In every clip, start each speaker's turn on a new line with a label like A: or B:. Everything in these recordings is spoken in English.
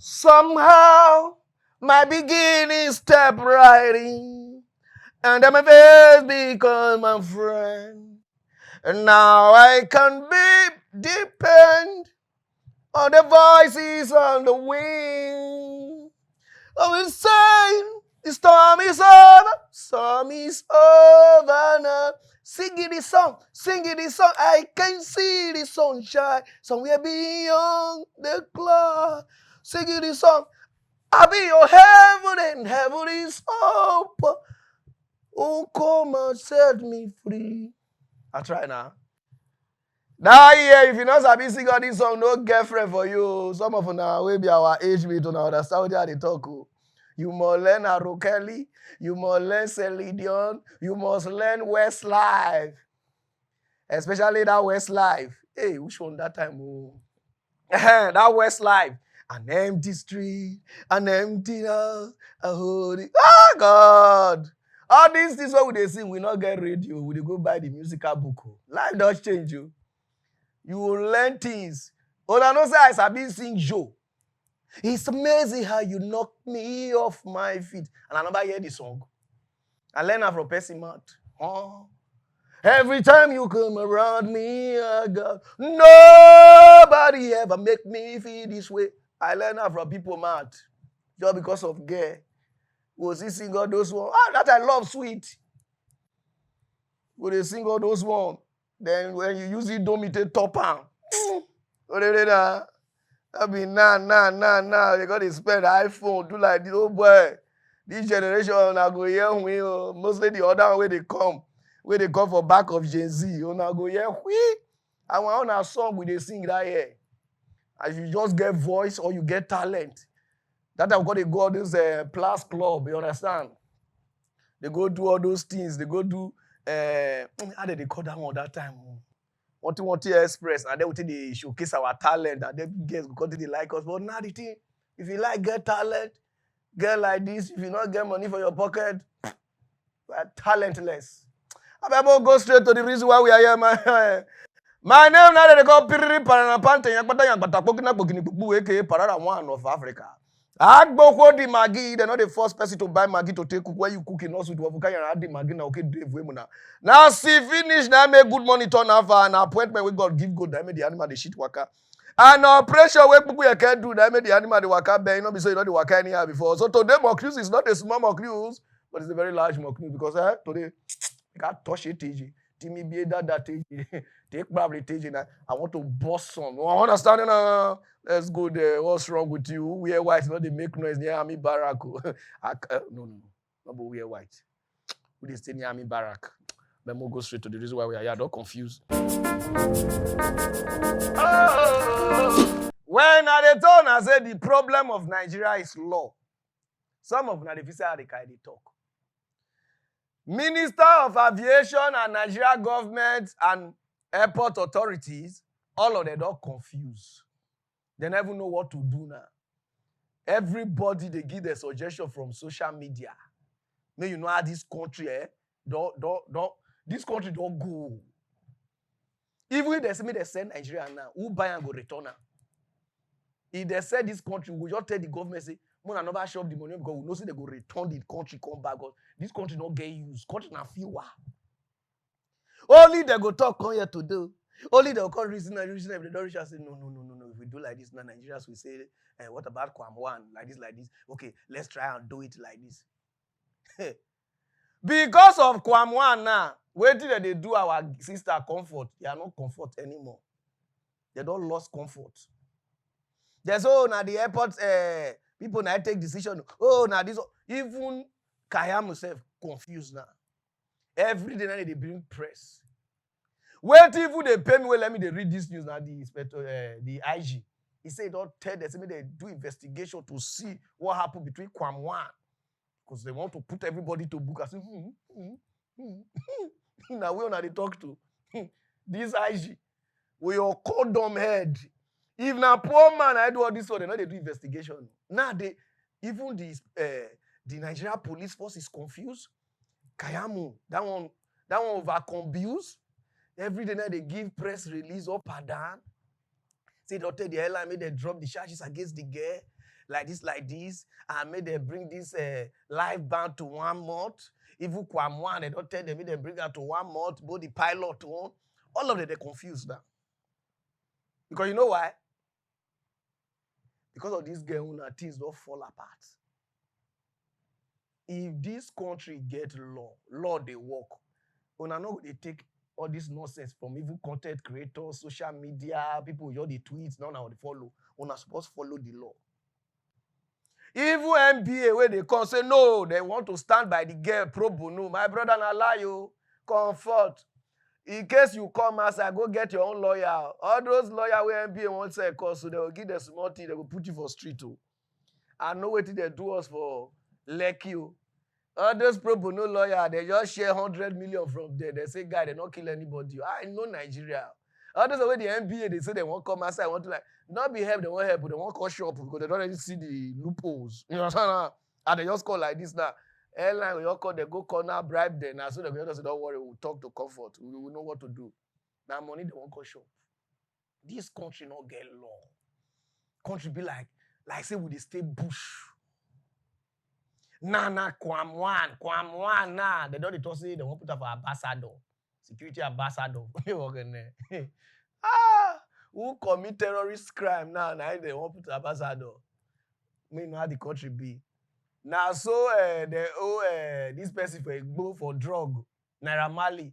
A: Somehow, my beginning step right in, and then my face become my friend. And now I can be depend on the voices on the wind. I will say the storm is over now. Singing this song, I can see the sunshine somewhere beyond the cloud. Singing this song, I'll be your heaven and heaven is open. Oh, come and set me free. I try now. Now, yeah, if you know sabi sing all this song, no girlfriend for you. Some of now will be our age mate on understand what they talk. You must learn Arokeli, you must learn Celine Dion, you must learn Westlife. Especially that Westlife. Hey, which one that time? Oh. That Westlife. An empty street, an empty house, a holy. Oh, God. All these things what they sing, we not get radio. We go buy the musical book. Life does change you. You will learn things. Oh, I know say I sabi sing Joe. It's amazing how you knock me off my feet. And I never hear the song. I learn her from person mouth. Oh. Every time you come around me, I got nobody ever make me feel this way. I learn her from people mouth. Just because of gay. Was he sing all those ones? Ah, that I love sweet. Will they sing all those ones? Then when you use it, don't imitate top hand. I mean, nah. They got to spend iPhone, do like this. Oh boy, this generation, I go here, mostly the other way they come for back of Gen Z. I go here, I want a song with they sing that here. As you just get voice or you get talent. That I've got to go all this plus club, you understand? They go do all those things. They go do, how did they call that one that time? What express, and then they showcase our talent, and then guys because they like us. But now the thing, if you like get talent, get like this, if you not get money for your pocket, we are talentless. I better go straight to the reason why we are here, man. My name now they call Pararan aka Pararan one of Africa. Agboko the Maggi, they're not the first person to buy Maggi to take cook where you cook in us with Wafuka and add the Maggi now. Okay, Dave Wemuna. Now see finish now make good money turn off an appointment we God give good. I made the animal the shit worker. And pressure where people can do that made the animal the worker bear, you know, so you know the worker anyhow before. So today mock news is not a small mock news, but it's a very large mock news because today you can't touch it, TG. Timmy be that TG. Take probably TG now. I want to boss some. I understand now. Let's go there. What's wrong with you? We are white, not they make noise near Army Barrack. No. Not but we are white. We they stay near Army Barrack. Then we'll go straight to the reason why we are here. Don't confuse. When I told I said the problem of Nigeria is law. Some of the officers are the kind they talk. Minister of Aviation and Nigeria government and airport authorities, all of them don't confuse. They never know what to do now. Everybody they give their suggestion from social media. May you know how this country this country don't go. Even if they say they send Nigeria now, who buy and go return now? If they say this country, we just tell the government say, "Mona never shop the money because we know say they go return the country come back. Because this country don't get used. Country na fewer. Only they go talk come here to do. Only they will call reason if they don't reach and say, no. If we do like this, now Nigerians will say, what about Kwam one? Like this. Okay, let's try and do it like this. Because of Kwam one now, wait till they do our sister comfort. They are not comfort anymore. They don't lost comfort. There's now the airport, people now take decision. Oh, now this, even Kayam himself confused now. Every day now they bring press. Wait till they pay me, well, let me they read this news now, the inspector, the IG. He said, don't tell them, they do investigation to see what happened between Kwam one. Because they want to put everybody to book. I say, now we only talk to this IG. With your condom head. If now poor man, I do all this one, they know they do investigation. Now even the Nigeria police force is confused. Kayamu, that one over confused. Every day now they give press release up and down. Say don't tell the airline, may they drop the charges against the girl. like this, and made them bring this life ban to 1 month. Even Kwam one, they don't tell them, made them bring that to 1 month, both the pilot one. All of them, they're confused now. Because you know why? Because of this girl, when things don't fall apart. If this country get law they work. Una no they take all this nonsense from even content creators, social media, people with all the tweets, now they follow. Una supposed to follow the law. Even NBA, where they come say no, they want to stand by the girl pro bono. My brother, na lie you. Comfort. In case you come outside, go get your own lawyer. All those lawyers where NBA won't say cause, so they will give the small thing, they will put you for street too. I know what they do us for Lekki. All those pro bono lawyers, they just share 100 million from there. They say, guy, they don't kill anybody. I know Nigeria. All those way the NBA, they say they won't come outside, want to like, not be help, they won't help, but they won't call shop because they don't really see the loopholes. You understand? And they just call like this now. Airline, we all call, they go corner, bribe them. Now, so they just say, don't worry, we'll talk to Comfort. We will know what to do. Now, money, they won't call shop. This country not get law. Country be like say, we stay bush. Kwam one, nah. They don't talk say they won't put up for ambassador. Security ambassador. Who commit terrorist crime now? Now they won't put ambassador. We know how the country be. Now so they owe this person for a go for drug. Naira Marley.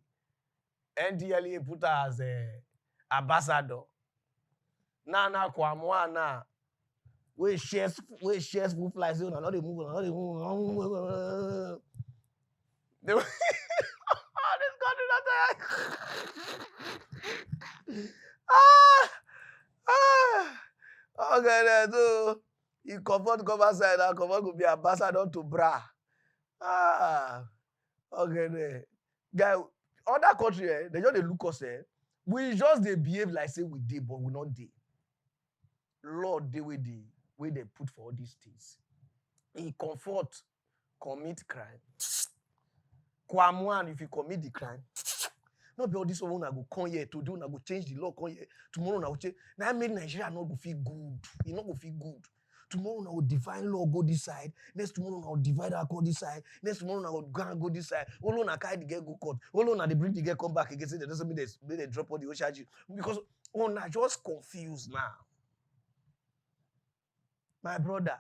A: NDLEA put her as ambassador. Now Kwam one now. We shares who fly zone and all they move. This country okay, so you Comfort come outside and Comfort could be ambassador to Bra. Okay, there. Guy, other country, they just they look us, we just they behave like say we did, but we not did. Lord, they way they put for all these things. In Comfort, commit crime. Kwam one, if you commit the crime, not be all this one I go come here to do, I go change the law, come here. Tomorrow I will change. Now make Nigeria not go feel good. It not go feel good. Tomorrow I will divine law go this side. Next tomorrow I will divide our go this side. Next tomorrow I will go this side. All on I carry the girl go court. All on they bring the girl come back again. Say that doesn't mean they drop all the charges. Because I just confused now. My brother,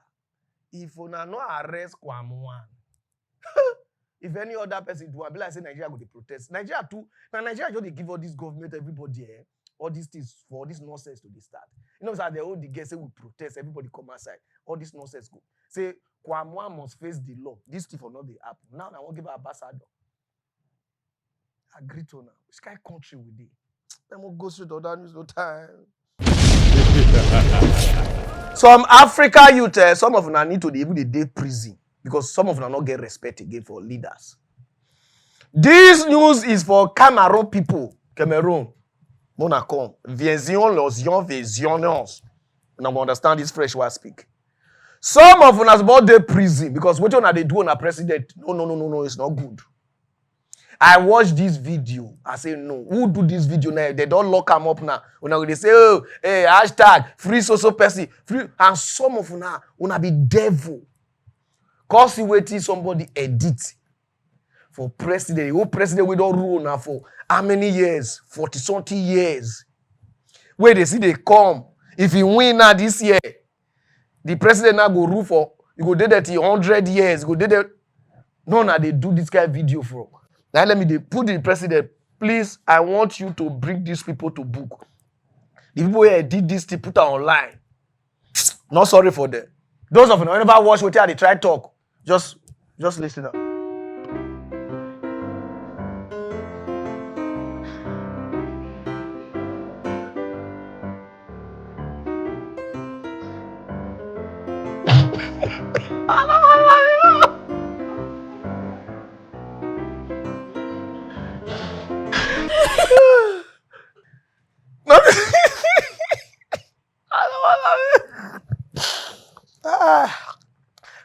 A: if una no arrest Kwam one, if any other person do, I be like say Nigeria go to protest. Nigeria too. Now Nigeria just they give all this government, everybody all these things for all this nonsense to the start. You know, so they hold the guys say we protest, everybody come outside. All this nonsense go. Say Kwam one must face the law. This thing for not the happen. Now I won't give an ambassador. Agree to now. Which kind of country we dey? Then we'll go straight to other news no time. Some Africa youth, some of them need to even the day prison because some of them not get respect again for leaders. This news is for Cameroon people. Cameroon. Monacom. Vision, losion, visioners. Now we understand this fresh word speak. Some of them about the prison because what they do on a president? No, it's not good. I watched this video. I say no. Who do this video now? They don't lock them up now. When they say, oh, hey, hashtag free social person, free, and some of them una be devil. Cause you waiting somebody edit for president. Who president we don't rule now for how many years? 40-something years. Where they see they come. If he win now this year, the president now go rule for you go do that in 100 years. Go do that. No, now they do this kind of video for. Now let me put the president, please, I want you to bring these people to book. The people who did this, they put it online. Not sorry for them. Those of you who never watch what they try to talk, just listen up.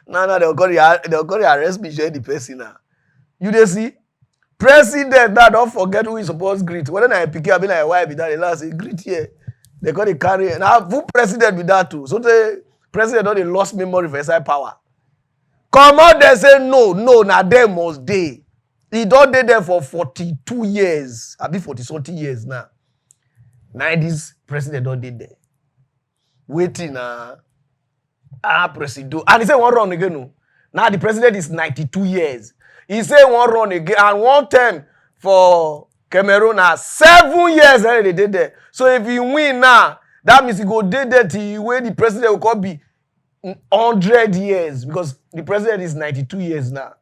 A: Now they'll go to arrest me, share the person now. You they see? President now don't forget who is supposed to greet. When I pick up, like why be that? The last say greet here. They got to carry now. Who president with that too? So they president don't they lost memory for inside power. Come out there say no, now there must dey. He don't dey there for 42 years. I be 40-something years now. Now this president don't dey there. Waiting president. And he say one run again. No. Now the president is 92 years. He say one run again and one term for Cameroon now 7 years they did there. So if he win now, that means he go dey there till when the president will come be 100 years because the president is 92 years now.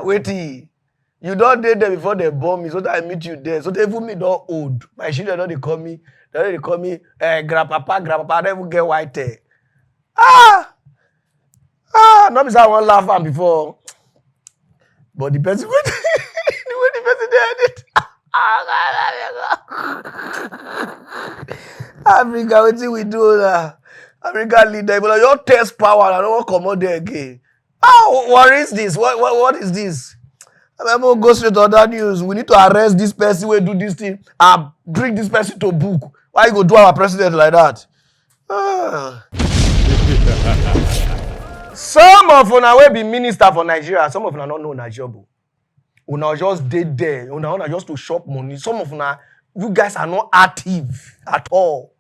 A: Wait, you don't dey there before they bomb me, so that I meet you there. So they even me don't old. My children don't they call me, grandpapa. I don't even get white hair. Not because I won't laugh at before, but the person the way the person did it. Africa, what we do now? African leader, but your test power, I don't want to come out there again. What is this? What is this? I'm going to go straight to other news. We need to arrest this person who do this thing and bring this person to book. Why you go do our president like that? Some of una will be minister for Nigeria. Some of una don't know Nigeria. Una just dead there. Una just to shop money. Some of una, you guys are not active at all.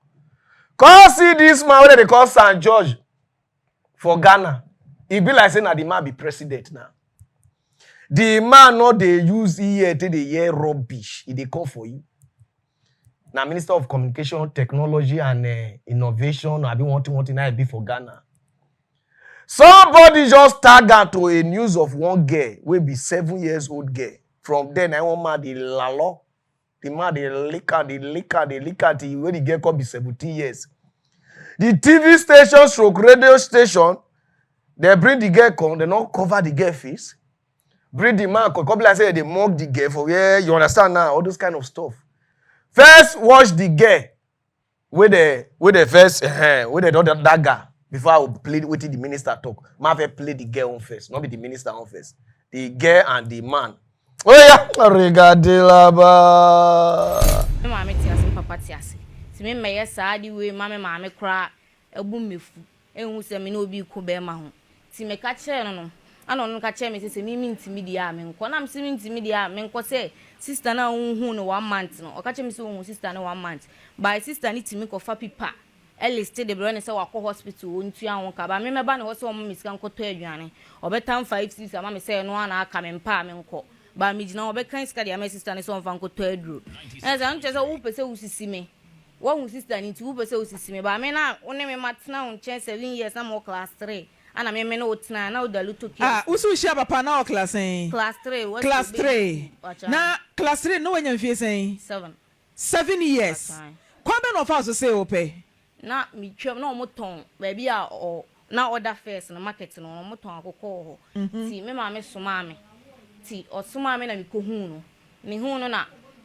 A: Come see this man where they call St. George for Ghana. He be like saying that the man be president now. The man not they use here till they hear rubbish. He they come for you. Now Minister of Communication, Technology and Innovation. I be wanting I be for Ghana. Somebody just tag out to a news of one girl will be 7 years old girl. From then I want man the lalo. The man the liquor till when the girl could be 17 years. The TV station stroke radio station, they bring the girl come, they not cover the girl face. Bring the man come, like say they mock the girl for you understand now, all those kind of stuff. First watch the girl with the first with the dagger before I will play with the minister talk. I play the girl on first, not be the minister on first. The girl and the man. Oh yeah, regadila ba.
B: Mama tiasi papa tiasi. Si me meye saadi we mama kra ebu mefu. Ehun se me no obi ku be ma ho. Ti me ka kire no. Ana no ka kire me se me intimidia me nko na me se intimidia me nko se sister na hu no 1 month no. O ka kire me se hu sister na 1 month. By sister ni timi ko fa pipa. Eliste de brone se wakọ hospital ontu anwo ka ba me meba na wo se o me sika nko to aduane. Obetam 5-6 ama me se no ana aka me mpa me nko. Ba mi jina obekan sika de my sister ni so mfa nko to aduro. Eza nche se wo pese usisi me. Wo hu sister ni ti wo pese usisi me ba me na wo ne me matena on 7 years na mo class 3. Ana me na otena na odalu to ki.
C: Usu shia papa na o class 3.
B: Class 3.
C: Class 3. Na class 3 no wanya mfie sen? 7 years. Kwame no fa so say ope.
B: Na mi twem na omoton ba bia o na order first na market no omoton akokọ ho. Ti me ma me soma me. Ti osoma me na mi ko hu no. Ni hu no na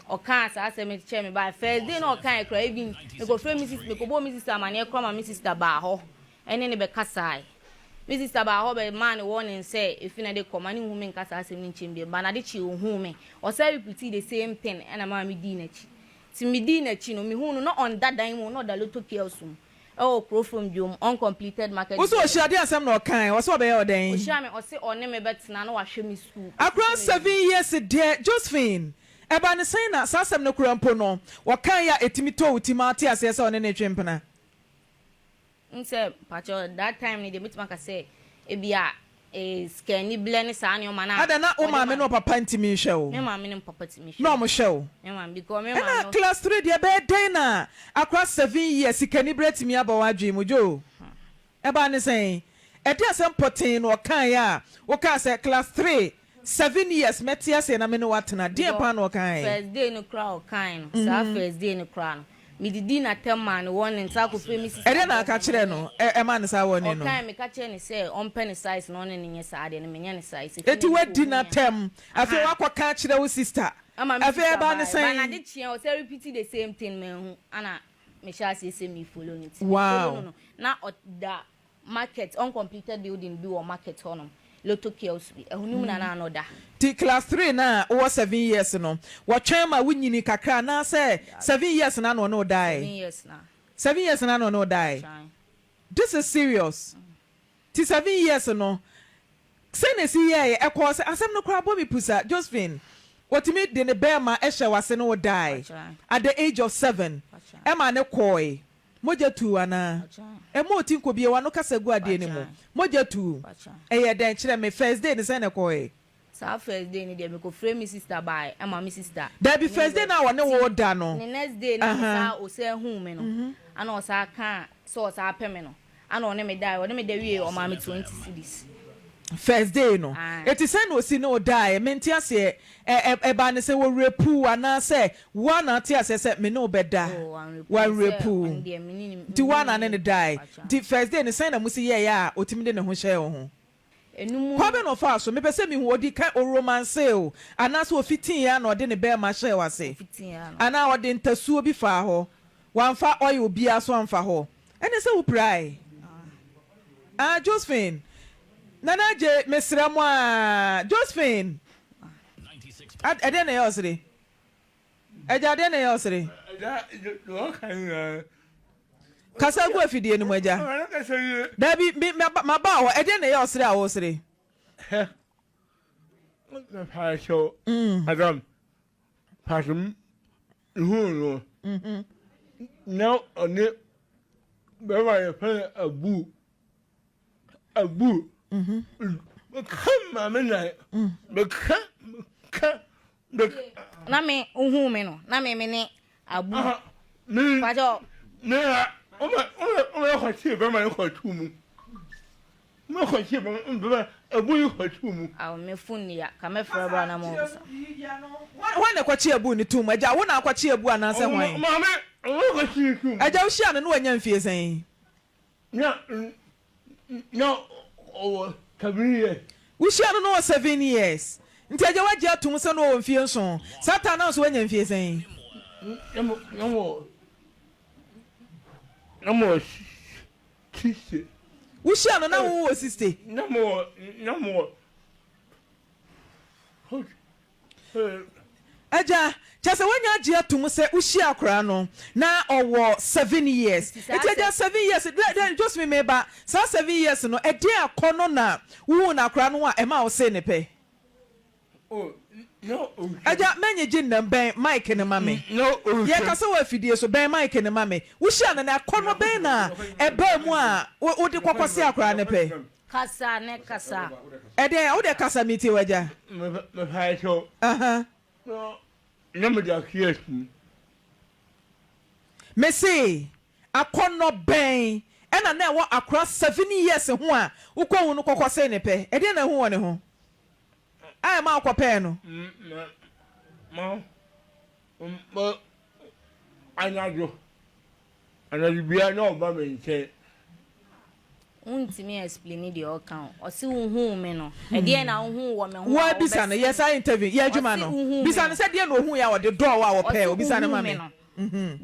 B: o kan sa ase me che me ba first day na o kan ekra even me go frame Mrs. me ko bo Mrs. amane ekra ma Mrs. ba ho. Ene ne be kasai. Mrs. ba ho be man warning say if na dey come ani hu me nkasa ase me nchimbe ba na dey chi hu me. O say repeat the same thing and ma me di na chi. Ti me di na chi no me hu no on that time no da loto kiosum. Oh, pro from Jum, uncompleted market.
C: What's what Shadi and some no kind? What's what be your day?
B: Shame or say on name bet na no ahwe me school.
C: Across 7 years a day, Josephine. Eba ne say na sasem no kurampo no. What kan ya etimi to utimati asese on ne twempena.
B: Nse pacho that time ni de mitmaka say e bia scanny blend sa anya ma na.
C: Ada na o ma me no papa ntimi hwe o.
B: Me ma me no papa ntimi hwe.
C: No mo hwe o.
B: Me ma because me ma
C: na class 3 de be dey na across 7 years scanny breti mi aba wadwe mo jo. Eba ne say e dey asem potin no kan ya wo ka say class 3 7 years metia say na me no watena dey pa no kan.
B: First day no crowd kind. Sa first day no crowd. Me didi na man one nta ko fe Mrs.
C: Ede na ka kire no e man sa woni no.
B: Okay me ka kire ni say on penny size no ne nye sa ade ne me nye ne size.
C: Eti wadi na tem afi wakwa ka kire wo sister. Afi e ba ne say
B: na de chia o say repeat the same thing me hu ana me sha say me follow it.
C: Wow.
B: Na the market uncompleted building be or market hono. Loto kios bi ehunum na anoda
C: ti class 3 na o 7 years no watwen ma wunyini kakra na say 7 years na no die
B: 7 years na
C: 7 years na no die this is serious. 7 years no. Say see here e ko say asem no kra bo mi pusa Josephine. What me de ne bear ma ehwe wase no die at the age of 7. Emma ne koi. Moja tu ana. E mo tinko bie wa no kasa gu ade ni mo. Moja tu. E ye den kire me first day ni say ne koi.
B: Sa first day ni de me ko frame me sister by Emma me sister.
C: There be first day na wa ne wo da no.
B: The next day na sa o say hu me no. Ana o sa kan so o sa pɛ me no. Ana o ne me die, o ne me de wie o ma me 20 cedis.
C: First day no. It is no si no die. Menti ase e ba ne se wo repu ana se one ati ase se me no beda. One repu. Ti one ana ne die. Ti first day ne say na musi ye ya otimi de ne ho hye ho. Kwabe no fa so me pese me hu odi ka o romance o. Ana so 15 ya na odi ne be ma hye wase.
B: 15 ya.
C: Ana odi ntasuo bi fa ho. Wan fa oil bi aso anfa ho. Ene se wo prai. Josephine Nana je mesra mo Josephine. Ade na yosre. Eja ade na yosre. Kasa go afidie ni mo eja. Da bi ma ba ho ade na yosre a wo sre.
A: Na pa show. Adam. Pasum. No. Now on it. Be my friend abu. Come on,
B: na me uhu me no na me ne abu pajo
A: na o ma khati be ma khatu mu ma khati be abu khatu mu
B: aw me fun ya ka me fra bra na mo
C: wa na kwachi abu ni tum aja wo na kwachi abu ana se hwan
A: ma me o khati tum
C: aja wo hia no wanya mfie sen
A: no oh 7 years
C: wo hia no 7 years nti aja waje atum se no mfie nso satan na so wanya mfie sen
A: no tisi
C: wo hia no na wo 60
A: no more
C: aja chase wanya aje atum se wo hia akora no na owo 7 years eti aja 7 years then just me meba sa 7 years no e dey akono na wo na akora no a e ma wo se ne pe
A: oh no
C: aja menye jin na ben mike ne mame
A: no
C: ye kasa wa fidie so ben mike ne mame wo hia na akono ben na e ba mu a wo de kokose akora ne pe
B: kasa ne kasa
C: e dey wo de kasa miti waja
A: me fa show no me da kiesi
C: me say akono ben ena na wo akora 7 years ho a wo kwahu no kokose ne pe e dey na hu woni ho ai ma akwape no
A: ma anajo bia no ba me nche
B: untimi explain the account o si hu me no e dey na hu wo me hu
C: wa bisa no yes I interview ye adwuma no bisa no se dey na hu ya wo de do wa wo pe obisa na ma me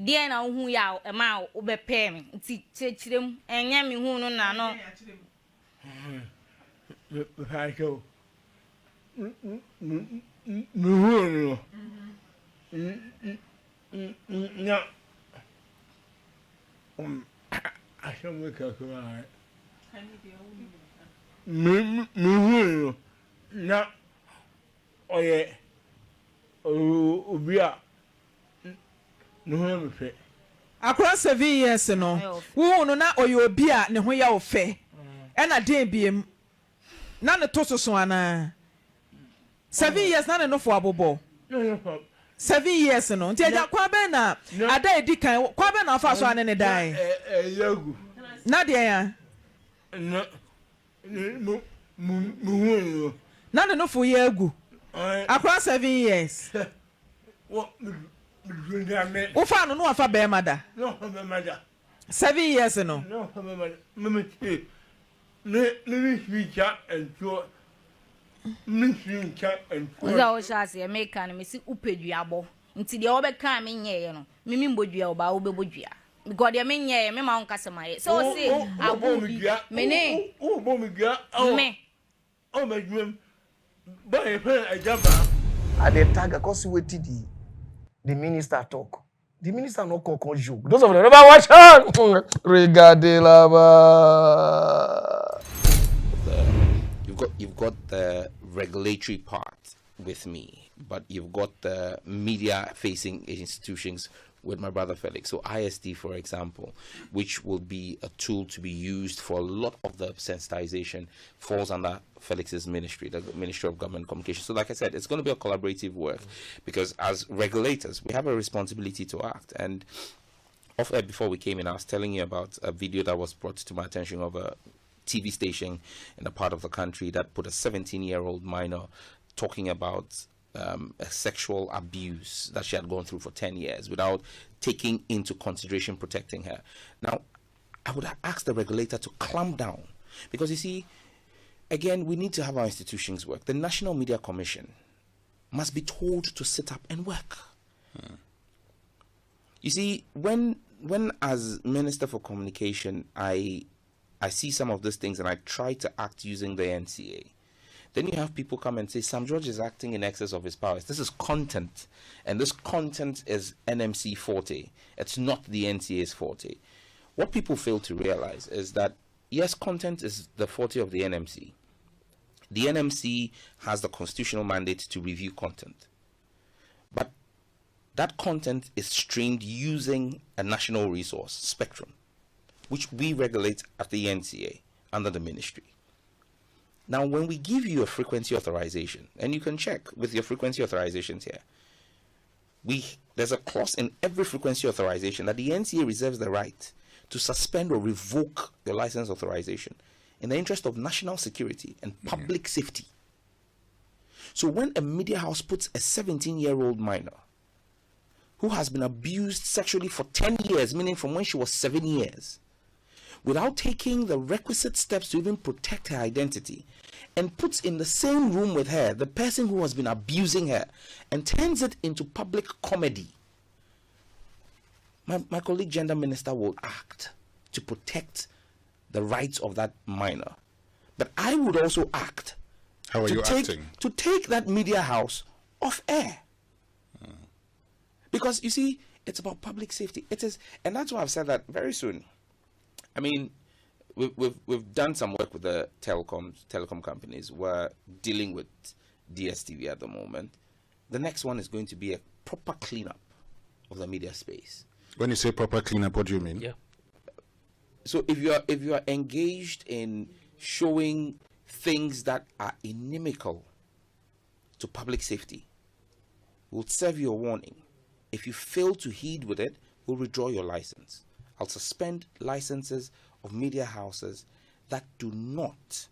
B: dey na hu ya e ma wo be pe me nti chirem enya me hu no na no
A: ha show no no I shall make a cry. No, na oye obia no me fe
C: akora 7 years no wo no na oye obi a ne ho ya wo fe e na den biem na ne to soso ana 7 years na ne no fo abobo
A: no
C: 7 years no nti aja kwa be na ada edi kan kwa be na afa so ane ne dai
A: yagu
C: na de ya
A: no mu
C: na ne no fo ya agu akora 7 years
A: what
C: wo fa no no afa be mada
A: no be mada
C: 7 years no
A: no be mada me ficha enjo me ficha enjo
B: oza o shase e make an me si upeduabo nti de obeka me nyeye no mimi mbodua oba wo bebodua because de me nyeye me ma onka semaye so say abu me ne
A: o bo me gua
B: me
A: o me dwem ba e fe ajaba
D: at the tag cause wetin the minister talk
A: The minister no call joke. Those of them never watch on. Regardez là-bas.
D: You've got the regulatory part with me, but you've got the media facing institutions with my brother Felix. So ISD, for example, which will be a tool to be used for a lot of the sensitization, falls under Felix's ministry, the Ministry of Government Communication. So like I said, it's going to be a collaborative work, because as regulators, we have a responsibility to act. And off air before we came in, I was telling you about a video that was brought to my attention of a TV station in a part of the country that put a 17-year-old minor talking about a sexual abuse that she had gone through for 10 years without taking into consideration protecting her. Now, I would ask the regulator to clamp down, because you see, again, we need to have our institutions work. The National Media Commission must be told to sit up and work. You see, when as Minister for Communication, I see some of these things and I try to act using the NCA, then you have people come and say, Sam George is acting in excess of his powers. This is content, and this content is NMC forte. It's not the NCA's forte. What people fail to realize is that, yes, content is the forte of the NMC. The NMC has the constitutional mandate to review content. But that content is streamed using a national resource, Spectrum, which we regulate at the NCA under the ministry. Now, when we give you a frequency authorization, and you can check with your frequency authorizations here, there's a clause in every frequency authorization that the NCA reserves the right to suspend or revoke your license authorization in the interest of national security and public safety. So when a media house puts a 17-year-old minor who has been abused sexually for 10 years, meaning from when she was 7 years, without taking the requisite steps to even protect her identity, and puts in the same room with her the person who has been abusing her and turns it into public comedy, my colleague gender minister will act to protect the rights of that minor. But I would also act to take that media house off air. Because you see, it's about public safety. It is, and that's why I've said that very soon. I mean, we've done some work with the telecom companies. We're dealing with DSTV at the moment. The next one is going to be a proper cleanup of the media space.
E: When you say proper cleanup, what do you mean?
D: Yeah. So if you are engaged in showing things that are inimical to public safety, we'll serve you a warning. If you fail to heed with it, we'll withdraw your license. I'll suspend licenses of media houses that do not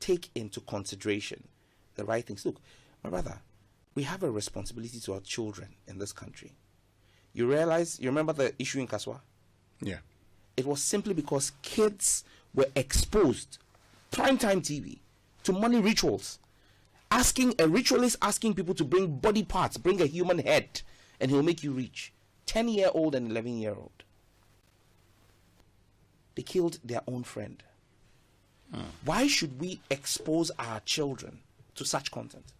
D: take into consideration the right things. Look, my brother, we have a responsibility to our children in this country. You remember the issue in Kaswa?
E: Yeah.
D: It was simply because kids were exposed, primetime TV, to money rituals. A ritualist asking people to bring body parts, bring a human head, and he'll make you rich. 10-year-old and 11-year-old. They killed their own friend. Why should we expose our children to such content?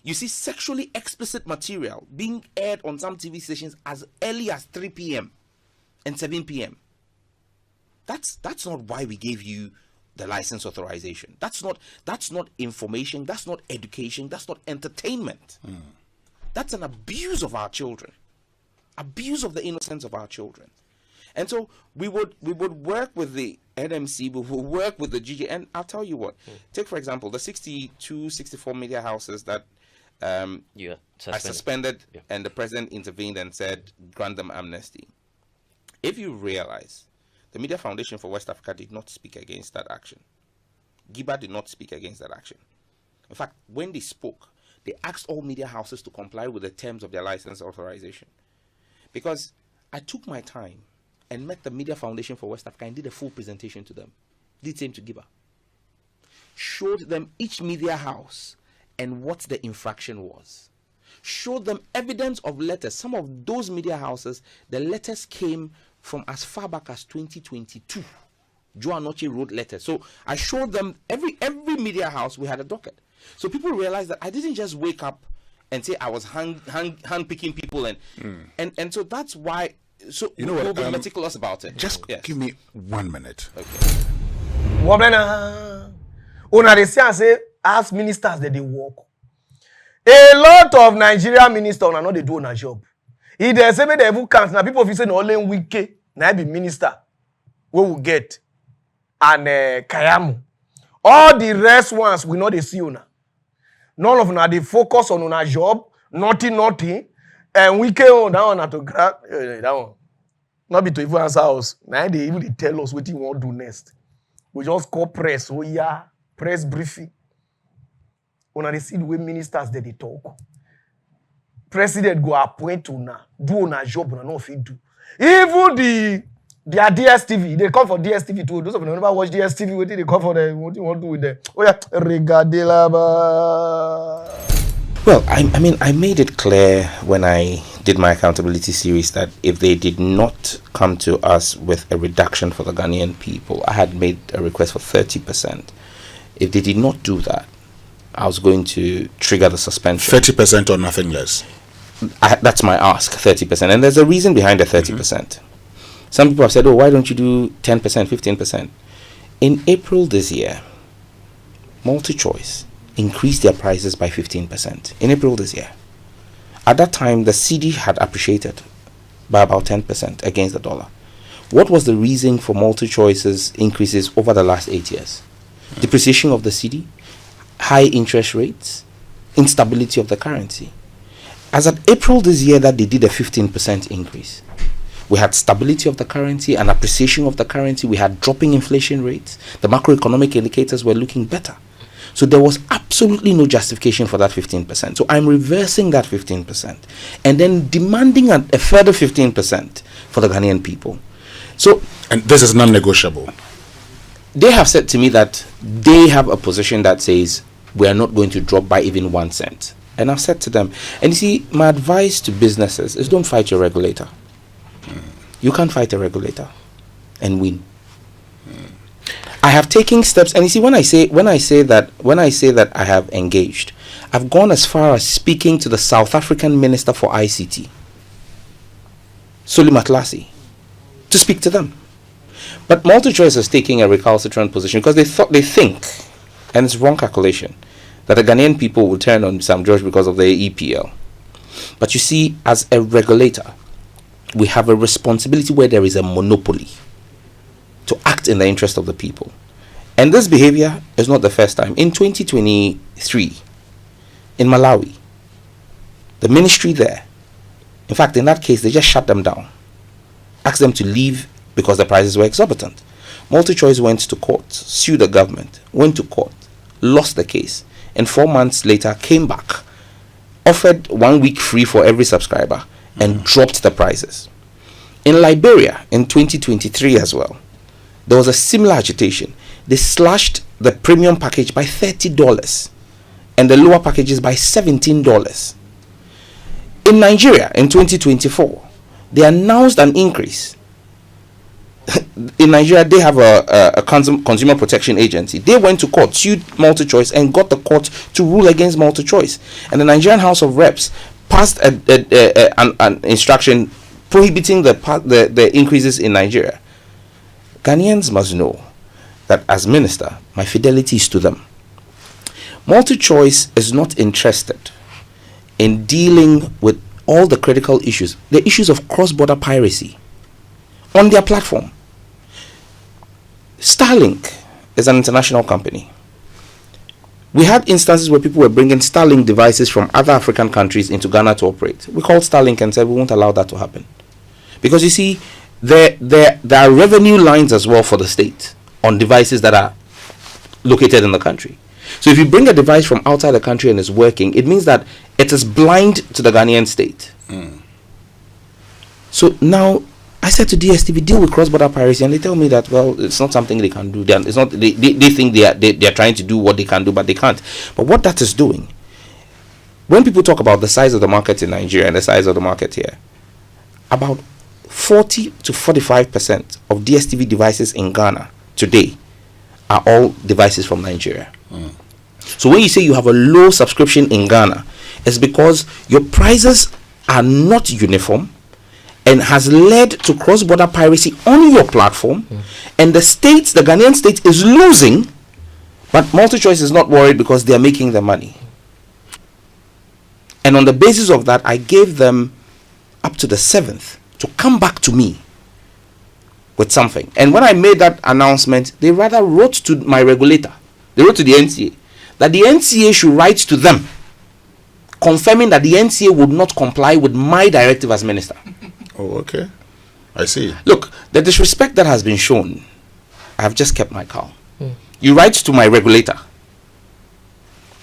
D: You see sexually explicit material being aired on some TV stations as early as 3 p.m. and 7 p.m. That's not why we gave you the license authorization. That's not information. That's not education. That's not entertainment. That's an abuse of our children. Abuse of the innocence of our children. And so we would work with the NMC, we will work with the GG, and I'll tell you what. Take, for example, the 62, 64 media houses that I suspended, and the president intervened and said, grant them amnesty. If you realize, the Media Foundation for West Africa did not speak against that action. GIBA did not speak against that action. In fact, when they spoke, they asked all media houses to comply with the terms of their license authorization. Because I took my time and met the Media Foundation for West Africa and did a full presentation to them. Did the same to GIBA. Showed them each media house and what the infraction was. Showed them evidence of letters. Some of those media houses, the letters came from as far back as 2022. Joe Anoche wrote letters. So I showed them every media house, we had a docket. So people realized that I didn't just wake up and say I was hand picking people and so that's why. So
E: you know what?
D: We'll be meticulous about it.
E: Just give me 1 minute.
D: Okay.
A: Wabena, una dey say as ministers they work. A lot of Nigerian ministers na not they do a job. If they say they even can't, now people feel say no only wike na be minister we will get and Kayamu. All the rest ones we know they see una. None of them they focus on una job, nothing, and we came on that one to grab that one. Not be to even answer us. Now they even tell us what we want to do next. We just call press. Oh yeah, press briefing. When they see the way ministers they talk. President go appoint una, do una job una no fit do. Even their DSTV, they come for DSTV too. Those of you who never watch DSTV, what did they come for them? What do you want to do with them? Oh yeah, regardez là-bas.
D: Well, I mean, I made it clear when I did my accountability series that if they did not come to us with a reduction for the Ghanaian people, I had made a request for 30%. If they did not do that, I was going to trigger the suspension.
E: 30% or nothing less.
D: That's my ask, 30%. And there's a reason behind the 30%. Some people have said, oh, why don't you do 10%, 15%? In April this year, MultiChoice increased their prices by 15%. In April this year. At that time, the cedi had appreciated by about 10% against the dollar. What was the reason for MultiChoice's increases over the last 8 years? Depreciation of the cedi, high interest rates, instability of the currency. As at April this year that they did a 15% increase, we had stability of the currency and appreciation of the currency. We had dropping inflation rates. The macroeconomic indicators were looking better. So there was absolutely no justification for that 15%. So I'm reversing that 15% and then demanding a further 15% for the Ghanaian people. So,
E: and this is non-negotiable.
D: They have said to me that they have a position that says we are not going to drop by even 1 cent. And I've said to them, and you see, my advice to businesses is don't fight your regulator. You can't fight a regulator and win. I have taken steps, and you see, when I say that I have engaged, I've gone as far as speaking to the South African Minister for ICT, Suli Matlasi, to speak to them. But MultiChoice is taking a recalcitrant position because they think, and it's wrong calculation, that the Ghanaian people will turn on Sam George because of the EPL. But you see, as a regulator, we have a responsibility where there is a monopoly to act in the interest of the people. And this behavior is not the first time. In 2023, in Malawi, the ministry there, in fact, in that case, they just shut them down, asked them to leave because the prices were exorbitant. MultiChoice went to court, sued the government, went to court, lost the case, and 4 months later came back, offered 1 week free for every subscriber, and dropped the prices. In Liberia, in 2023 as well, there was a similar agitation. They slashed the premium package by $30 and the lower packages by $17. In Nigeria, in 2024, they announced an increase. In Nigeria, they have a consumer protection agency. They went to court, sued MultiChoice, and got the court to rule against MultiChoice. And the Nigerian House of Reps passed an instruction prohibiting the increases in Nigeria. Ghanaians must know that as minister, my fidelity is to them. MultiChoice is not interested in dealing with all the critical issues, the issues of cross-border piracy on their platform. Starlink is an international company. We had instances where people were bringing Starlink devices from other African countries into Ghana to operate. We called Starlink and said we won't allow that to happen. Because you see, there are revenue lines as well for the state on devices that are located in the country. So if you bring a device from outside the country and it's working, it means that it is blind to the Ghanaian state. So now I said to DSTV, deal with cross-border piracy, and they tell me that, well, it's not something they can do. They think they are trying to do what they can do, but they can't. But what that is doing, when people talk about the size of the market in Nigeria and the size of the market here, about 40 to 45% of DSTV devices in Ghana today are all devices from Nigeria. So when you say you have a low subscription in Ghana, is because your prices are not uniform and has led to cross-border piracy on your platform, and the Ghanaian state is losing, but MultiChoice is not worried because they are making the money. And on the basis of that, I gave them up to the 7th to come back to me with something. And when I made that announcement, they rather wrote to my regulator. They wrote to the NCA that the NCA should write to them, confirming that the NCA would not comply with my directive as minister.
E: Oh, okay. I see.
D: Look, the disrespect that has been shown, I have just kept my calm. You write to my regulator.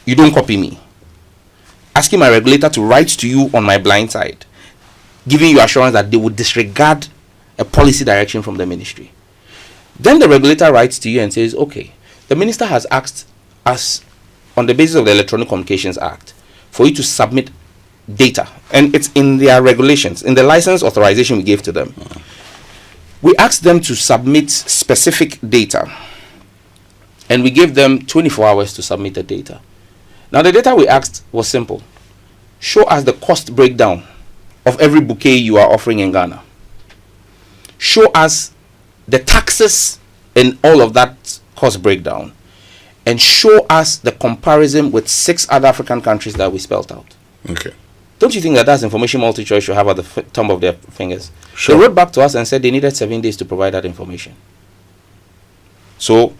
D: You don't copy me. Asking my regulator to write to you on my blind side, giving you assurance that they would disregard a policy direction from the ministry. Then the regulator writes to you and says, okay, the minister has asked us on the basis of the Electronic Communications Act for you to submit data, and it's in their regulations, in the license authorization we gave to them. We asked them to submit specific data, and we gave them 24 hours to submit the data. Now the data we asked was simple. Show us the cost breakdown of every bouquet you are offering in Ghana. Show us the taxes and all of that cost breakdown, and show us the comparison with 6 other African countries that we spelled out.
E: Okay.
D: Don't you think that that's information MultiChoice should have at the thumb of their fingers?
E: Sure.
D: They wrote back to us and said they needed 7 days to provide that information. So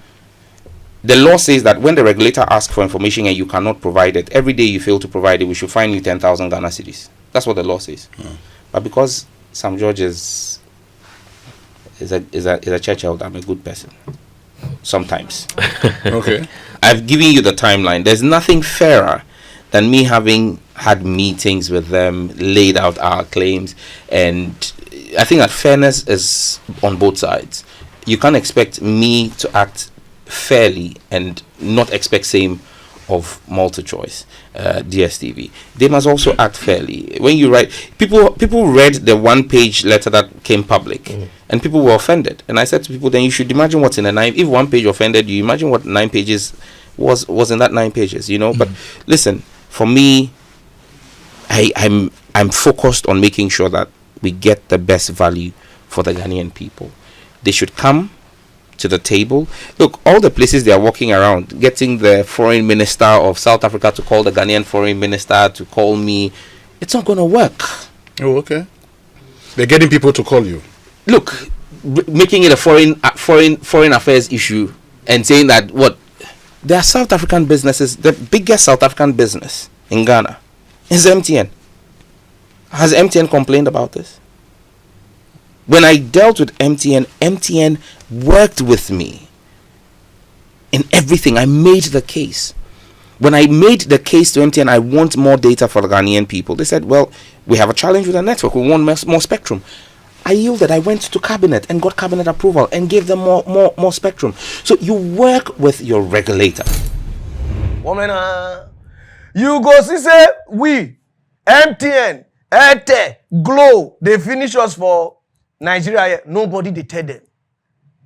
D: the law says that when the regulator asks for information and you cannot provide it, every day you fail to provide it, we should fine you 10,000 Ghana cedis. That's what the law says. But because Sam George is a church elder, I'm a good person. Sometimes.
E: Okay.
D: I've given you the timeline. There's nothing fairer than me having had meetings with them, laid out our claims, and I think that fairness is on both sides. You can't expect me to act fairly and not expect same of MultiChoice, DSTV. They must also act fairly. When you write, people read the 1-page letter that came public, and people were offended. And I said to people, then you should imagine what's in the 9. If 1 page offended you, imagine what 9 pages was in that 9 pages. You know. But listen, for me, I'm focused on making sure that we get the best value for the Ghanaian people. They should come to the table. Look, all the places they are walking around, getting the foreign minister of South Africa to call the Ghanaian foreign minister to call me, it's not going to work.
E: Oh, okay. They're getting people to call you.
D: Look, making it a foreign affairs issue and saying that what there are South African businesses. The biggest South African business in Ghana is MTN. Has MTN complained about this? When I dealt with MTN worked with me in everything. I made the case. When I made the case to MTN, I want more data for the Ghanaian people. They said, well, we have a challenge with the network. We want more spectrum. I yielded. I went to cabinet and got cabinet approval and gave them more spectrum. So you work with your regulator.
A: Woman, you go see say we MTN, Airtel, Glow, they finish us for Nigeria. Nobody they tell them.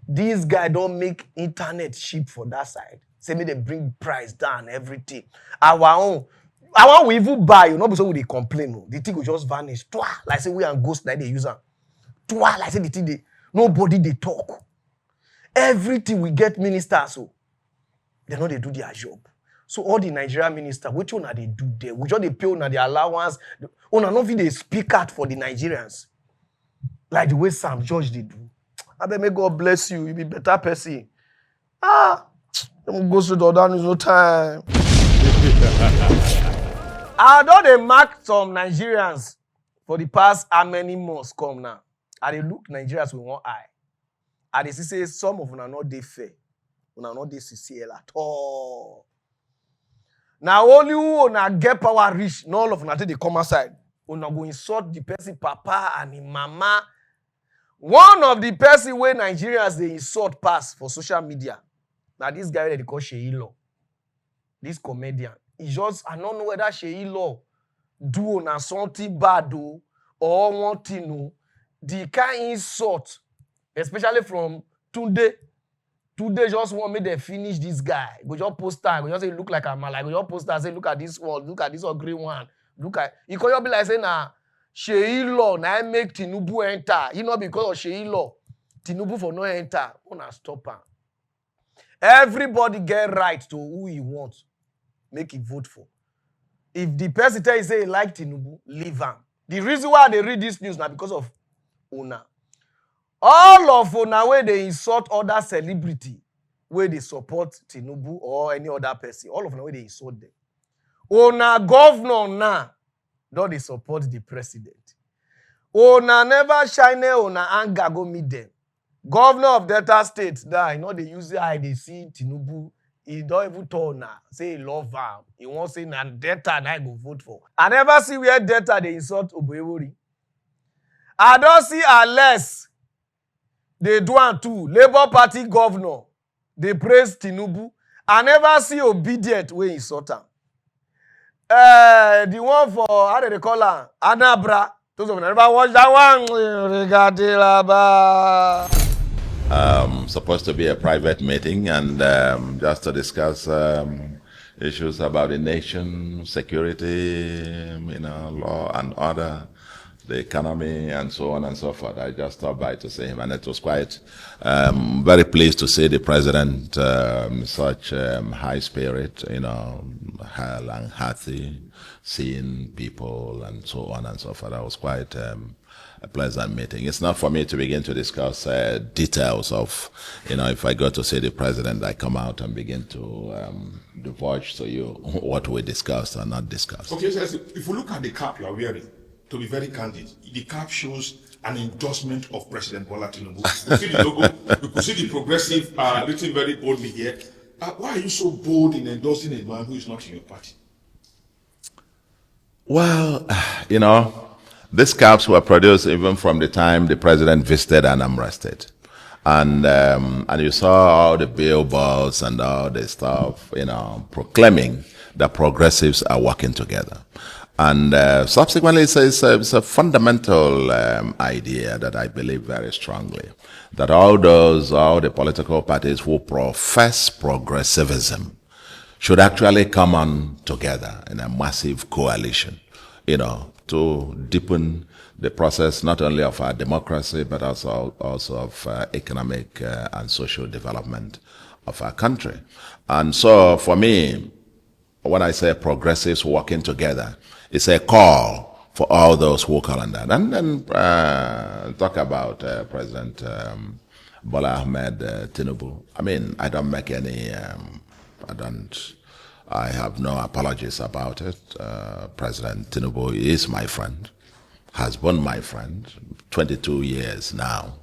A: These guys don't make internet cheap for that side. Say me they bring price down everything. Our own we even buy. You know, because we they complain. No. The thing will just vanish. Twa, like say we and ghost like they use them. Twa, like say the thing nobody they talk. Everything we get ministers so they know they do their job. So all the Nigerian ministers, which one are they do there? Which one they pay on the allowance? On and off they speak out for the Nigerians. Like the way Sam George they do. I beg may God bless you. You be better person. Don't go straight down. There's no time. Although they mark some Nigerians for the past how many months come now, and they look Nigerians with one eye. And they say some of them are not they fair. Una not they CCL at all. Now only who una get power rich, no all of una they come outside. Una go insult the person papa and the mama. One of the person where Nigerians they insult pass for social media. Now this guy they call Sheyi Law. This comedian. He just, I don't know whether Sheyi Law do na something bad or one thing no. The kind insult, especially from Tunde. Tunde just want me to finish this guy. Go just post time. Go just say look like a man. Like go just post and say look at this one, look at this ugly one. Look at you call be like saying na Sheyi law na make Tinubu enter. You know because of Sheyi law, Tinubu for no enter. Una stop am. Everybody get right to who he wants. Make he vote for. If the person tell you say he like Tinubu, leave him. The reason why they read this news now because of una. All of una where they insult other celebrity, where they support Tinubu or any other person, all of una where they insult them. Una governor now, don't they support the president. Una never shine una anger go meet them. Governor of Delta State, now you know they use the eye, they see Tinubu. He don't even turn now. Say he love him. He won't say na Delta na go vote for. I never see where Delta they insult Oboewori. I don't see unless they do am too. Labour Party governor, they praise Tinubu. I never see obedient wey insult am. The one for how do they call am? Anabra. Those of you never watch that one.
F: Supposed to be a private meeting and just to discuss issues about the nation, security, law and order, the economy, and so on and so forth. I just stopped by to see him, and it was quite very pleased to see the president such high spirit, hale and hearty, seeing people and so on and so forth. I was quite a pleasant meeting. It's not for me to begin to discuss details of, if I go to see the president, I come out and begin to divulge to you what we discussed or not discussed.
E: Okay, so if we look at the cap you are wearing, to be very candid, the cap shows an endorsement of President Bola Tinubu. You see the logo, you could see the progressive written very boldly here. Why are you so bold in endorsing a man who is not in your party?
F: Well, these caps were produced even from the time the president visited Anambra State. And you saw all the billboards and all the stuff, proclaiming that progressives are working together. And subsequently, it's a fundamental idea that I believe very strongly, that all the political parties who profess progressivism should actually come on together in a massive coalition, to deepen the process not only of our democracy, but also of economic and social development of our country. And so for me, when I say progressives working together, it's a call for all those who call on that. And then talk about President Bola Ahmed Tinubu. I mean, I don't make any, I have no apologies about it. President Tinubu is my friend, has been my friend, 22 years now,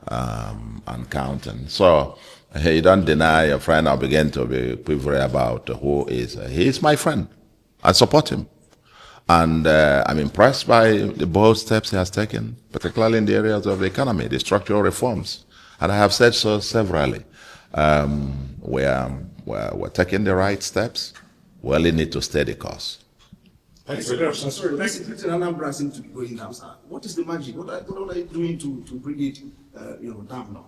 F: and counting. So you don't deny a friend. I'll begin to be quivering about who is. He is my friend. I support him. And I'm impressed by the bold steps he has taken, particularly in the areas of the economy, the structural reforms. And I have said so severally. We're taking the right steps. We only need to stay the course.
G: Sorry, security in Anambra seems to be going down, sir. What is the magic? What are you doing to bring it, down now?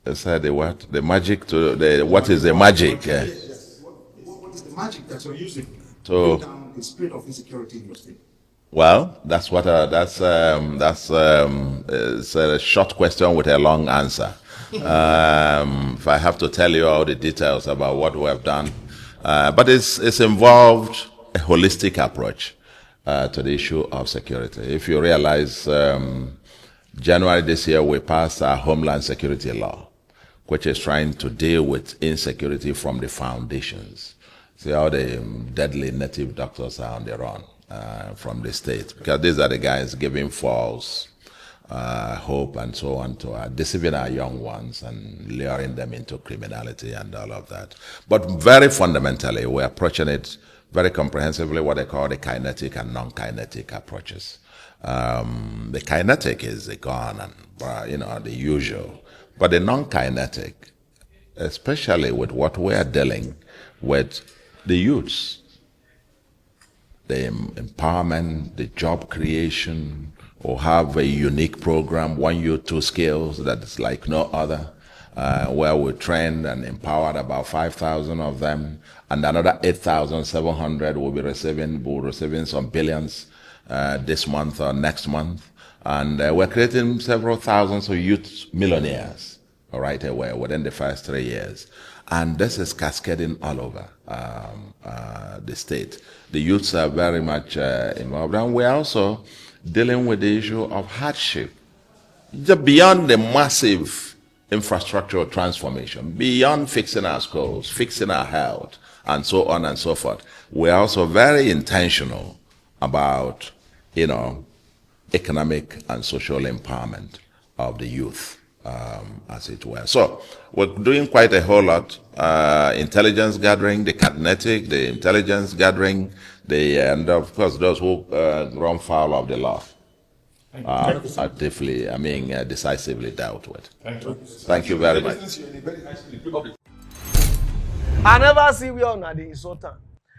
F: They said the what? The magic to the what is the magic?
G: Yes. What is the magic that you're using to bring down the spirit of insecurity in your state?
F: Well, that's it's a short question with a long answer. If I have to tell you all the details about what we have done, but it's involved a holistic approach to the issue of security. If you realize, January this year we passed our Homeland Security Law, which is trying to deal with insecurity from the foundations. See how the deadly native doctors are on the run from the state, because these are the guys giving false hope and so on to deceiving our young ones and luring them into criminality and all of that. But very fundamentally, we're approaching it very comprehensively, what they call the kinetic and non-kinetic approaches. The kinetic is the gun and the usual, but the non-kinetic, especially with what we are dealing with, the youths, the empowerment, the job creation, or have a unique program, 1 youth, 2 skills that is like no other. where we trained and empowered about 5,000 of them, and another 8,700 will be receiving some billions this month or next month. And we're creating several thousands of youth millionaires right away within the first 3 years. And this is cascading all over the state. The youths are very much involved. And we're also dealing with the issue of hardship. Just beyond the massive infrastructural transformation, beyond fixing our schools, fixing our health, and so on and so forth, we're also very intentional about, economic and social empowerment of the youth, as it were. So we're doing quite a whole lot. Intelligence gathering, the kinetic, the intelligence gathering, and of course those who run foul of the law are decisively dealt with. Thank you very much.
A: I never see we on the insultant.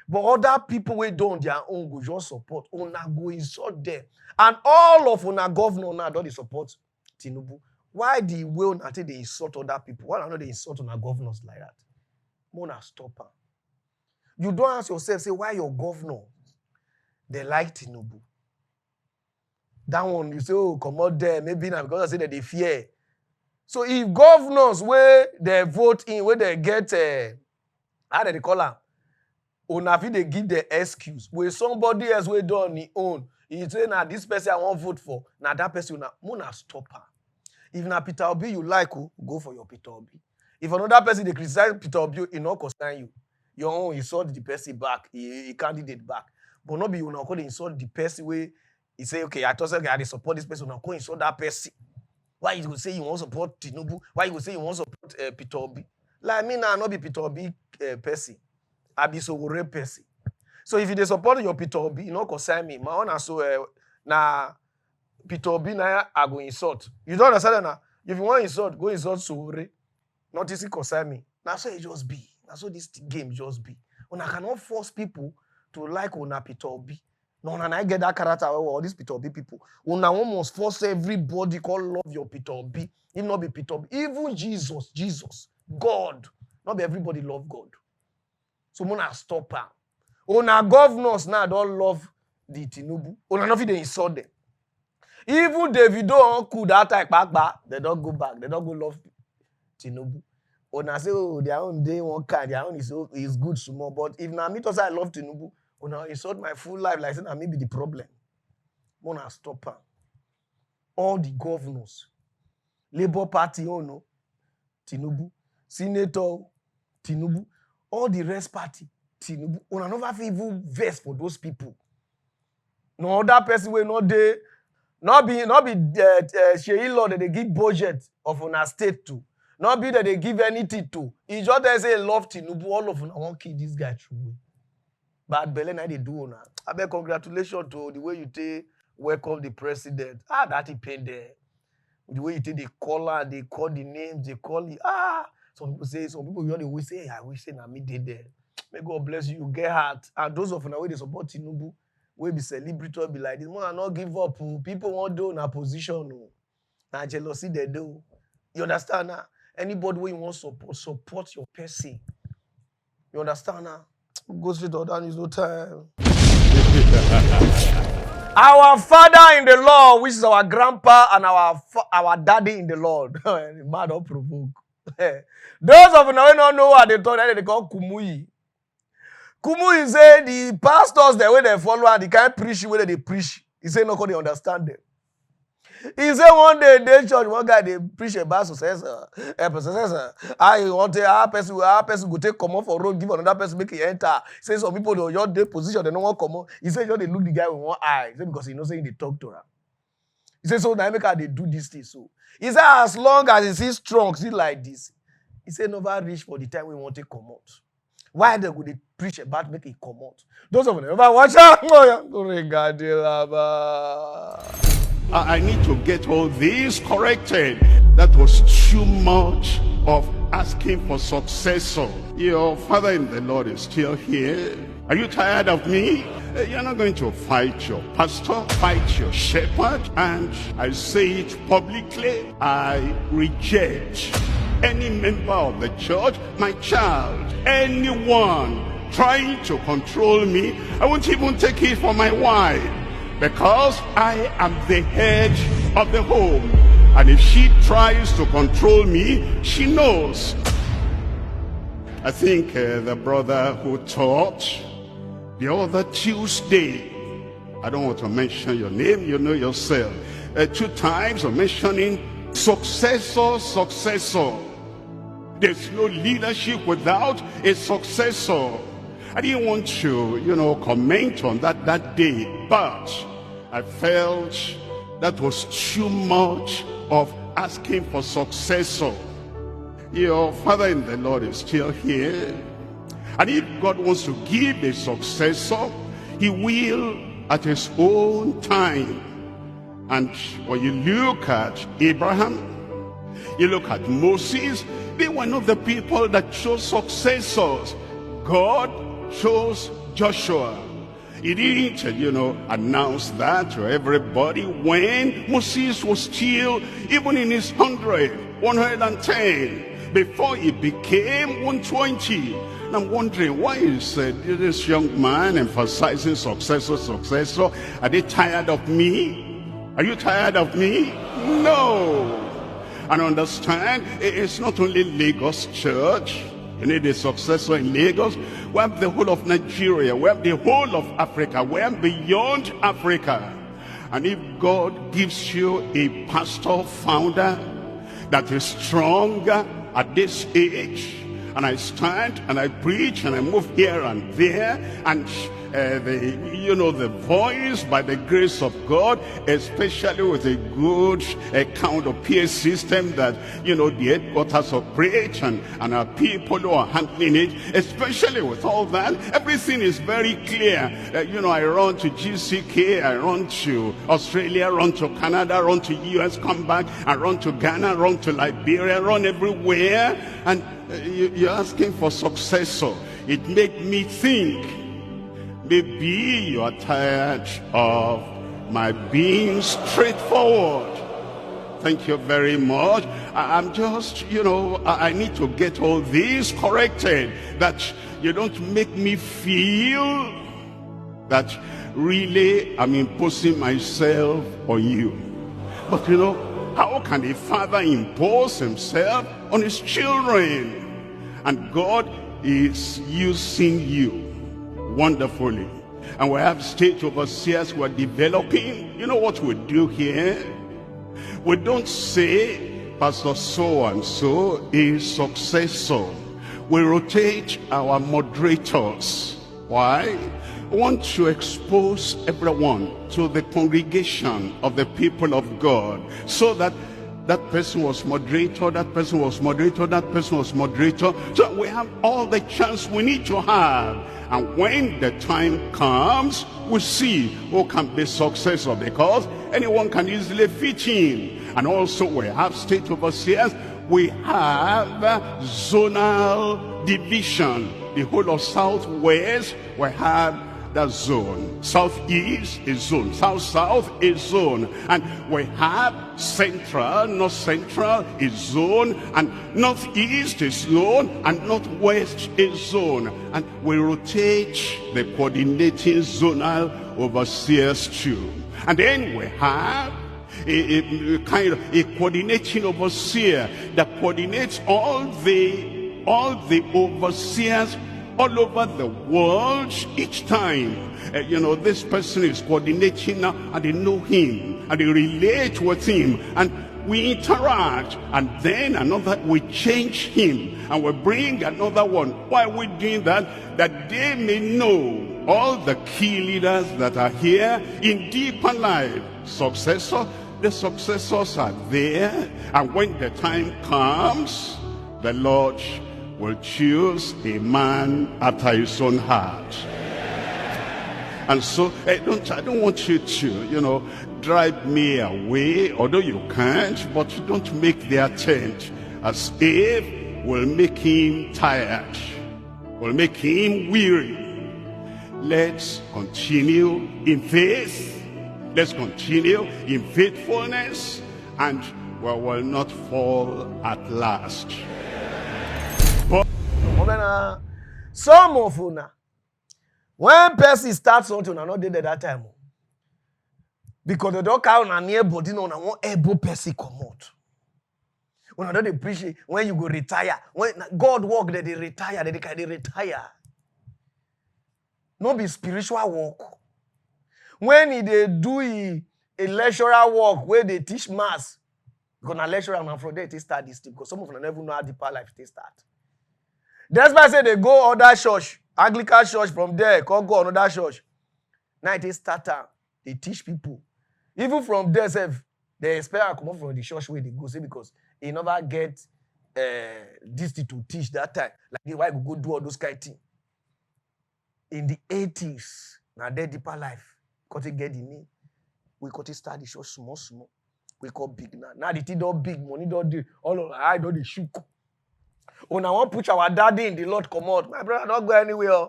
A: But other people we do on their own go just support. Una go insult them. And all of una governor now don't support Tinubu. Why the way una take they insult other people? Why not they insult una governors like that? Mona stop her. You don't ask yourself, say, why your governor? They like Tinubu. That one, you say, oh, come out there. Maybe now because I say that they fear. So if governors where they vote in, where they get, how do they call them? Una fit they give the excuse. Where somebody else will do on his own. He say, now this person I won't vote for. Now that person, Mona stop her. If na Peter Obi you like, go for your Peter Obi. If another person they criticize Peter Obi, it not concern you. Your own insult the person back, he candidate back. But not be you now call insult the person where he say, okay, I thought I support this person, now call insult that person. Why you go say you want to support Tinubu? Why you go say you want to support Peter Obi? Like me now, not be Peter Obi person. I be so worried person. So if you support your Peter Obi, you not concern me. My own so na Peter Obi na I go insult. You don't understand now? If you want insult, go insult Sowore. Not easy concern me. That's so it just be. That's so this game just be. Una cannot force people to like una Peter Obi. No, I get that character or these Peter Obi people. Una almost force everybody call love your Peter Obi. It not be Peter Obi. Even Jesus, God. Not be everybody love God. So Mona stop her. Una governors now don't love the Tinubu. Una not fit they insult them. Even Davido could that type back, they don't go back. They don't go love Tinubu. Una say, oh, their own day one kind, their own is good small. But if na me to say I love Tinubu, una insult my full life like say na me be the problem. Mona stop her. All the governors, Labour Party, no, Tinubu, Senator, Tinubu, all the rest party, Tinubu. Una never feel even vex for those people. No other person will not dey. Not be Sheyi Law that they give budget of una state to. Not be that they give anything to. It's just they say love Tinubu, all of una won't kill this guy through. But Belen they do una. I beg congratulations to the way you take welcome the president. That he paid there. The way you take the color, they call the names, they call it. Some people you always say, I wish say na me did there. May God bless you, you get heart. And those of una way they support Tinubu. We be celebrity be like this. Man, not give up. People won't do in a position. Now jealousy they do. You understand now? Anybody who wants support your person. You understand now? Go straight or down is no time. Our father in the Lord, which is our grandpa and our daddy in the Lord. Man, don't provoke. Those of you who don't know what they talk, they call Kumuyi. Kumu is say the pastors the way they follow and they can't preach the way they preach. He say no, they understand them. He say one day they church one guy they preach about successor. I want a person go take come off for road, give another person make it enter. He say some people your day position they don't want come on. He say just they look the guy with one eye. He say because he knows saying they talk to her. He say so now make her they do this thing so. He say as long as he see strong, see like this. He say never reach for the time we want to come out. Why they would preach about make it come out? Those of them ever watch out.
H: I need to get all this corrected. That was too much of asking for successor. Your father in the Lord is still here. Are you tired of me? You're not going to fight your pastor, fight your shepherd. And I say it publicly, I reject any member of the church, my child, anyone trying to control me, I won't even take it for my wife, because I am the head of the home. And if she tries to control me, she knows. I think the brother who taught the other Tuesday, I don't want to mention your name, you know yourself, 2 times of mentioning successor. There's no leadership without a successor. I didn't want to, comment on that day, but I felt that was too much of asking for successor. Your father in the Lord is still here. And if God wants to give a successor, he will at his own time. And when you look at Abraham, you look at Moses, they were not the people that chose successors. God chose Joshua. He didn't, announce that to everybody when Moses was still even in his 110. Before he became 120. And I'm wondering, why is this young man emphasizing successor? Are they tired of me? Are you tired of me? No. And understand, it's not only Lagos Church. You need a successor in Lagos. We have the whole of Nigeria. We have the whole of Africa. We have beyond Africa. And if God gives you a pastor founder that is stronger at this age, and I stand and I preach and I move here and there, and the voice by the grace of God, especially with a good kind of PA system that the headquarters operate, and our people who are handling it, especially with all that, everything is very clear. I run to GCK, I run to Australia, run to Canada, run to US, come back, I run to Ghana, run to Liberia, run everywhere, and you're asking for successor. It made me think, maybe you are tired of my being straightforward. Thank you very much. I'm just, I need to get all this corrected, that you don't make me feel that really I'm imposing myself on you. But how can a father impose himself on his children? And God is using you wonderfully. And we have state overseers who are developing. You know what we do here? We don't say Pastor so-and-so is successor. We rotate our moderators. Why? We want to expose everyone to the congregation of the people of God, so that person was moderator, that person was moderator, that person was moderator. So we have all the chance we need to have. And when the time comes, we see who can be successful, because anyone can easily fit in. And also we have state overseers, we have zonal division. The whole of Southwest, we have that zone. Southeast is zone. South is zone. And we have central, north central is zone. And northeast is zone. And northwest is zone. And we rotate the coordinating zonal overseers too. And then we have a kind of a coordinating overseer that coordinates all the overseers all over the world each time. This person is coordinating now, and they know him, and they relate with him, and we interact, and then we change him, and we bring another one. Why are we doing that? That they may know all the key leaders that are here in deeper life. The successors are there, and when the time comes, the Lord will choose a man after his own heart. And so I don't want you to drive me away, although you can't, but don't make the attempt, as if we'll make him tired, we'll make him weary. Let's continue in faith, let's continue in faithfulness, and we will not fall at last.
A: Some of una, when person starts something, I not did at that time. Because they don't count on near body, no, one able person come out. When I don't appreciate when you go retire, when God work, they retire, they can retire. No be spiritual work. When they do a lecturer work where they teach maths, because na lecturer and from there they start this thing, because some of them never know how deeper life they start. That's why I say they go other church, Anglican church from there, go another church. Now they start they teach people. Even from there, they expect to come up from the church where they go, say because they never get this to teach that time. Like why go do all those kind of things. In the 80s, now their deeper life, because they get the name. We got to start the church small. We got big now. Now the thing don't big, money don't do. All of I don't they shook. When I want to put our daddy in the Lord come out, my brother don't go anywhere.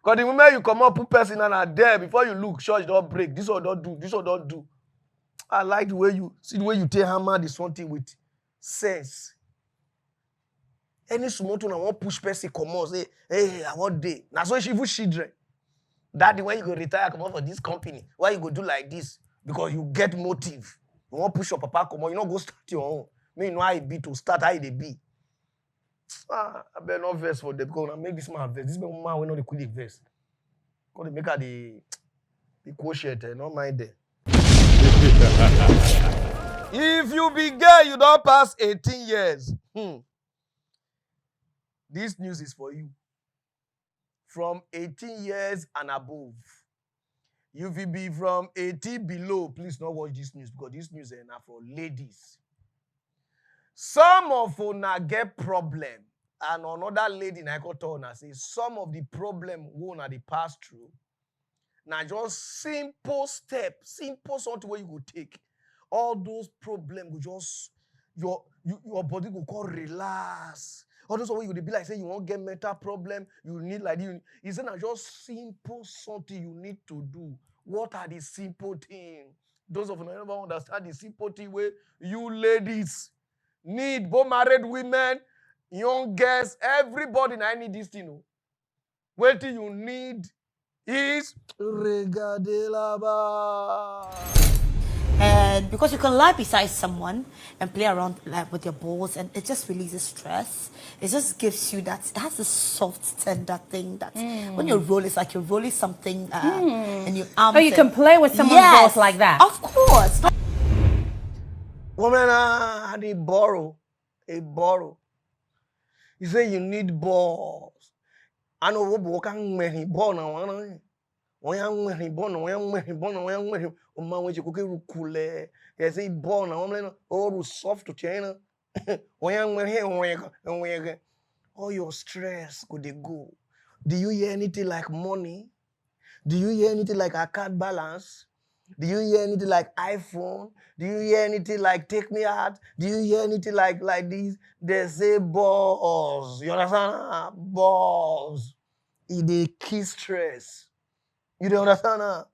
A: Because the moment you come out, put person and are there before you look, church don't break. This one don't do. This one don't do. I like the way you see the way you take hammer this one thing with sense. Any small thing I want push person come out, say, hey, I want day. Now so even children. Daddy, when you go retire, come out for this company. Why you go do like this? Because you get motive. You want push your papa come out, you not go start your own. Me know how it be to start how it be. I better not verse for them because I make this man verse. This man will not the quick verse. Because they make her the quotient, not mind there. If you be gay, you don't pass 18 years. This news is for you. From 18 years and above. If you be from 18 below, please not watch this news because this news is enough for ladies. Some of una get problem. And another lady I got told her say some of the problem we na dey pass through. Now just simple step, simple something where you go take. All those problems will just your body will call relax. All those way you be like say you won't get mental problem, you need like this. It's not just simple something you need to do. What are the simple things? Those of you who never understand the simple thing where you ladies need, both married women, young girls, everybody now need this thing. What do you need is regadelaba.
I: And because you can lie beside someone and play around like with your balls, and it just releases stress. It just gives you that. It has a soft, tender thing that when you roll, it's like you're rolling something in your arms.
J: Oh, you can play with someone's balls like that.
I: Of course.
A: Woman, they borrow. You say you need balls. I know what can make him born now. When I'm born, you cook cool. Yes, he born now. Oh, soft to China. When all your stress could they go. Do you hear anything like money? Do you hear anything like account balance? Do you hear anything like iPhone? Do you hear anything like take me out? Do you hear anything like this? They say balls. You understand? Balls. It they kill stress. You don't understand?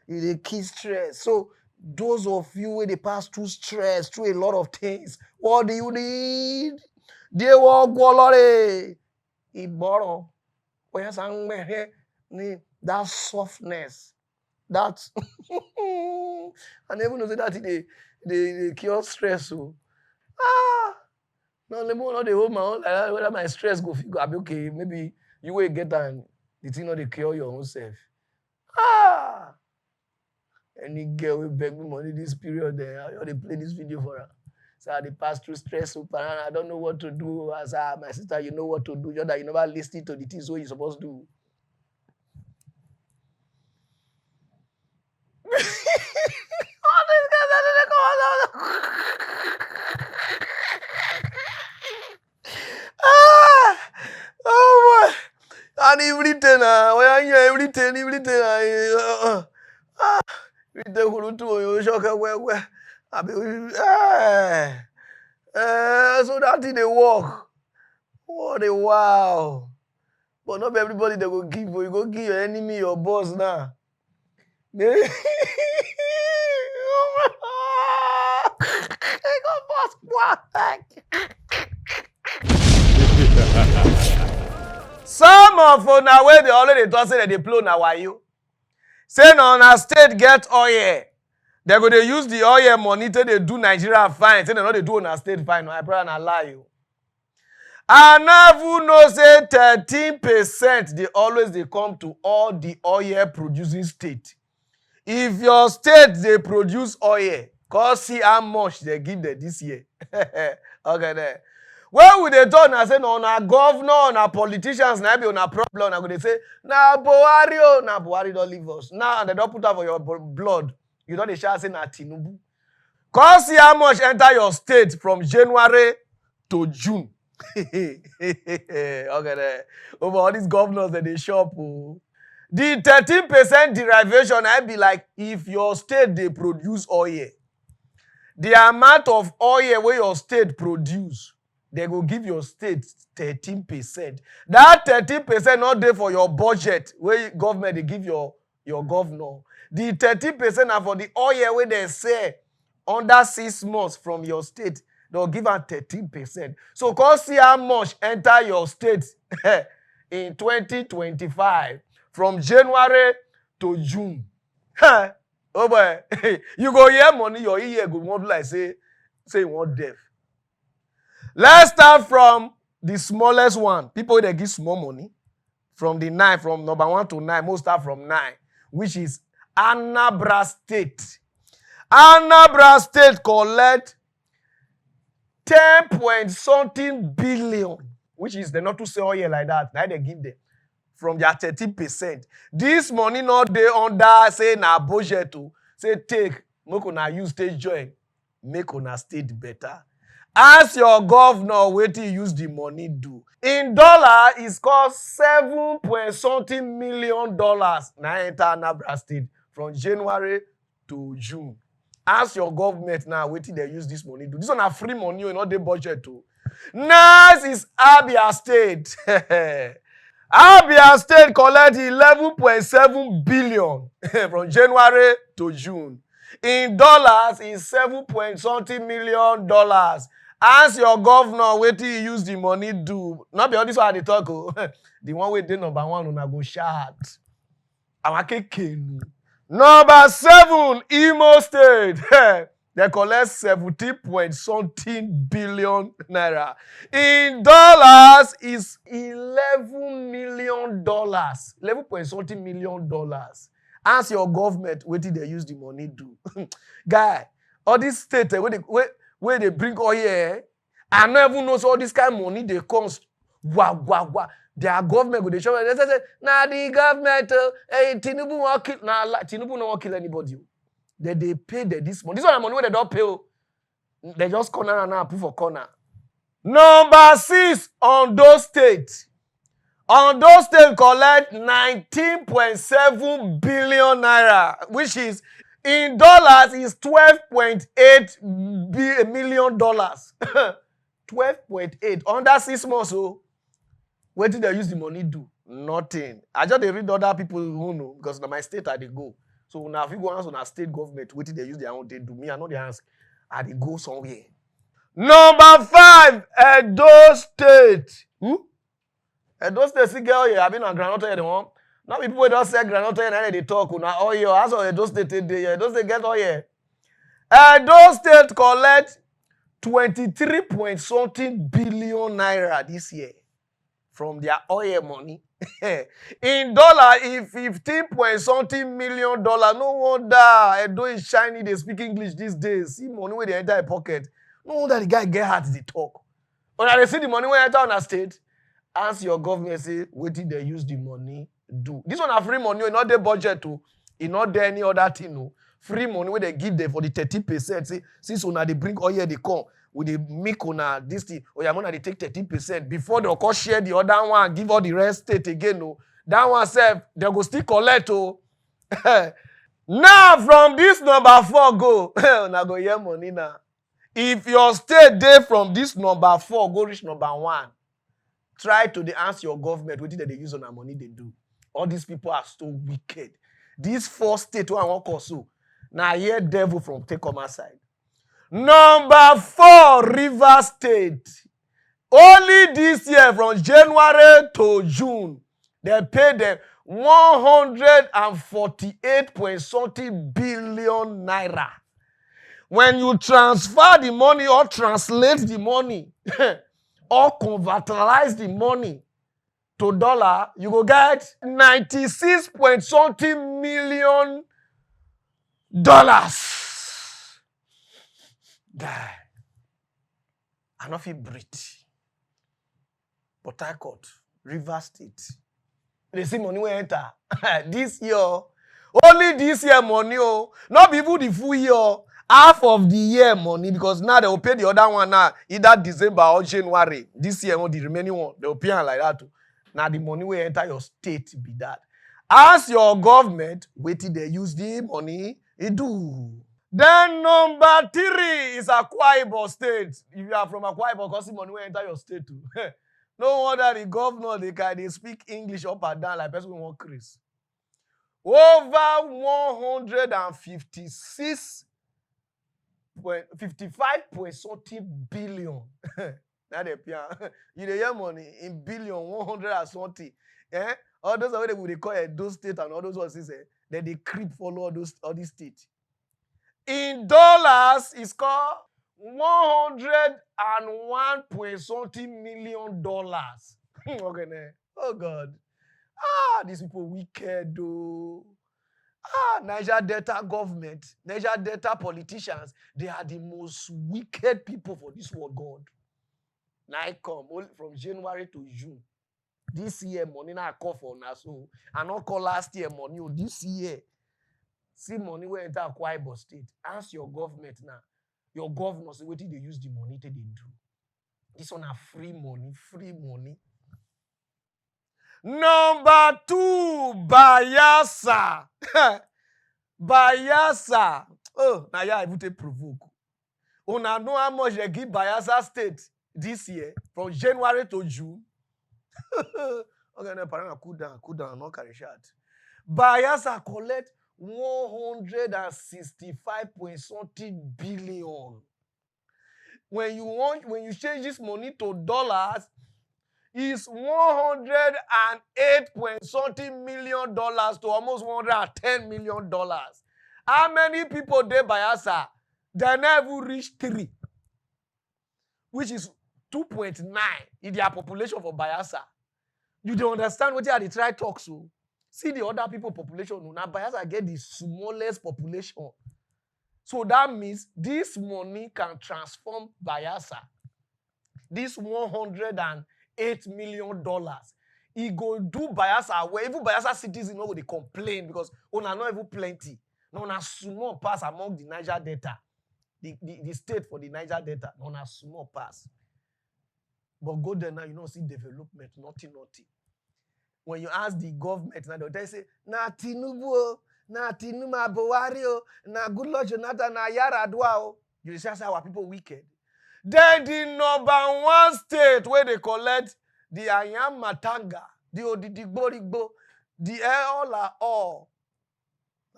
A: It they kill stress. So those of you where they pass through stress, through a lot of things, what do you need? They walk quality. It borrow. That softness. That's I never know that they cure stress. So no, let me not the hold my own like that. Whether my stress go figure, I'll be okay. Maybe you will get and the thing not they cure your own self. Any girl will beg me money this period there. They play this video for her. So they pass through stress. So I don't know what to do. As my sister, you know what to do. Just that you never listen to the things what you're supposed to do. Oh my! And everything, everything. So that thing they walk. What a wow! But not everybody they go give you. You go give your enemy your boss now. What? Some of una wey dey already talk say that they blow na wayo. Say na una state get oil. They go dey use the oil money till they do Nigeria fine. Say they no dey do una state fine. No, I pray na lie you. And now know say 13% they always they come to all the oil producing state. If your state they produce oil, cause see how much they give them this year. Okay there. When we dey talk na say no na governor, na politicians, na be on a problem, na go dey say na Buhari o, na Buhari don't leave us. Now they don't put out for your blood. You don't dey shout say na Tinubu. Cause see how much enter your state from January to June. Okay there. Over all these governors that they shop. Oh. The 13% derivation I be like if your state they produce oil. The amount of oil where your state produce, they go give your state 13%. That 13% not there for your budget where government they give your governor. The 13% are for the oil where they say under 6 months from your state. They'll give her 13%. So come see how much enter your state in 2025 from January to June. Oh boy, you go hear money, your ear go more like say you want death. Let's start from the smallest one. People they give small money. From the 9, from number 1 to 9, most start from 9, which is Anambra State. Anambra State collect 10.something billion, which is they not to say oil like that. Now they give them from their 13%. This money not they under say na budget to say take make una use state join, make una state better. Ask your governor wetin use the money do. In dollar, it's cost $7.something million. Now enter Anambra State from January to June. Ask your government now wetin they use this money do. This one a free money, you know they budget to. Next is Abia State. Abia State collect 11.7 billion from January to June. In dollars, it's $7.something million. Ask your governor wetin he use the money do. Not be all this one they talk. Oh. The one wey dey number 1 una go shout. Number 7, Imo State. They collect 70.something billion naira. In dollars, is $11 million. 11.something million. Ask your government wetin they use the money do. Guy, all these states where they bring oil here, I don't even know so all this kind of money they cost. Wow. Their government go they show. They say, nah, the government, Tinubu won't kill. Nah, Tinubu no won't kill anybody. They pay this money. This one money where they don't pay. They just corner and now put for corner. Number 6, Ondo State. Ondo State collect 19.7 billion naira, which is in dollars is $12.8 million. 12.8 under 6 months. So, what did they use the money do? Nothing. I just read other people who know because na my state I they go. So now if you go ask on a state government, what did they use their own? They do me. I know the answer. I they go somewhere. Number 5, Edo State. Who? Edo State see girl here. I've been on granola here. The one. Now people don't say granola here and they talk. Now oh yeah, as of Edo State today, Edo State get all here. Edo State collect 23.something billion naira this year from their oil money. In dollar, if 15.something million. No wonder Edo is shiny. They speak English these days. See money where they enter a pocket. No wonder the guy get hard to talk. When they see the money when enter on a state, ask your government say, what did they use the money do? This one a free money, not the budget too. It's not there any other thing. No. Free money where they give them for the 30%. Say, since una they bring oil, they come. With the make on this thing, or your money they take 13% before they go share the other one, give all the rest state again. No, that one self they go still collect. Oh, now from this number 4 go, now go hear money now. If your state there from this number 4 go reach number 1, try to the answer your government what did they use on our money they do. All these people are so wicked. These 4 states who I want to so now here devil from take on my side. Number 4, River State. Only this year, from January to June, they paid them 148.something billion naira. When you transfer the money or translate the money or convertalize the money to dollar, you go get 96.something million dollars. Guy, I don't feel breathe. Port Harcourt, River State. They see money will enter. This year, only this year money, not even the full year, half of the year money, because now they will pay the other one now, either December or January. This year, the remaining one, they will pay like that too. Now the money will enter your state be that. As your government, wait till they use the money, it do. Then number 3 is Akwa Ibom State. If you are from Akwa Ibom, because the money will enter your state too. No wonder the governor, they speak English up and down like person want Chris. Over 55.something billion. Now they pay. You hear money in billion, 100 and something. Eh? All those are what they call those states and all those ones that they creep follow all these states. In dollars, it's called 101.something million dollars. Okay, oh God. These people wicked though. Niger Delta government, Niger Delta politicians, they are the most wicked people for this world, God. Now I come from January to June. This year money now I call for Naso. I not call last year money. This year, see money where enter Akwa Ibom State. Ask your government now. Your governor say wetin they use the money they do. This one are free money, free money. Number 2, Bayelsa. Bayelsa. Oh, now yeah, I would take provoke. Una know how much they give Bayelsa State this year from January to June. Okay, now Pararan cool down, not carry shot. Bayelsa collect 165.something billion. When you change this money to dollars, is 108.something million dollars to almost 110 million dollars. How many people there Bayelsa? They never reach 3, which is 2.9 in their population for Bayelsa. You don't understand what they try talk so. See the other people population. Now Bayelsa get the smallest population. So that means this money can transform Bayelsa. This 108 million dollars. He go do Bayelsa where even Bayelsa citizens know they complain because una not even plenty. No, na small pass among the Niger Delta. The state for the Niger Delta, no, na small pass. But go there now, you don't see development, nothing. When you ask the government, now they say, na Tinubu, na Tinuma Buhari, na Goodluck Jonathan, na Yaradua. You say our people wicked. Then the number 1 state where they collect the Ayam Matanga, the Odigbo, the all.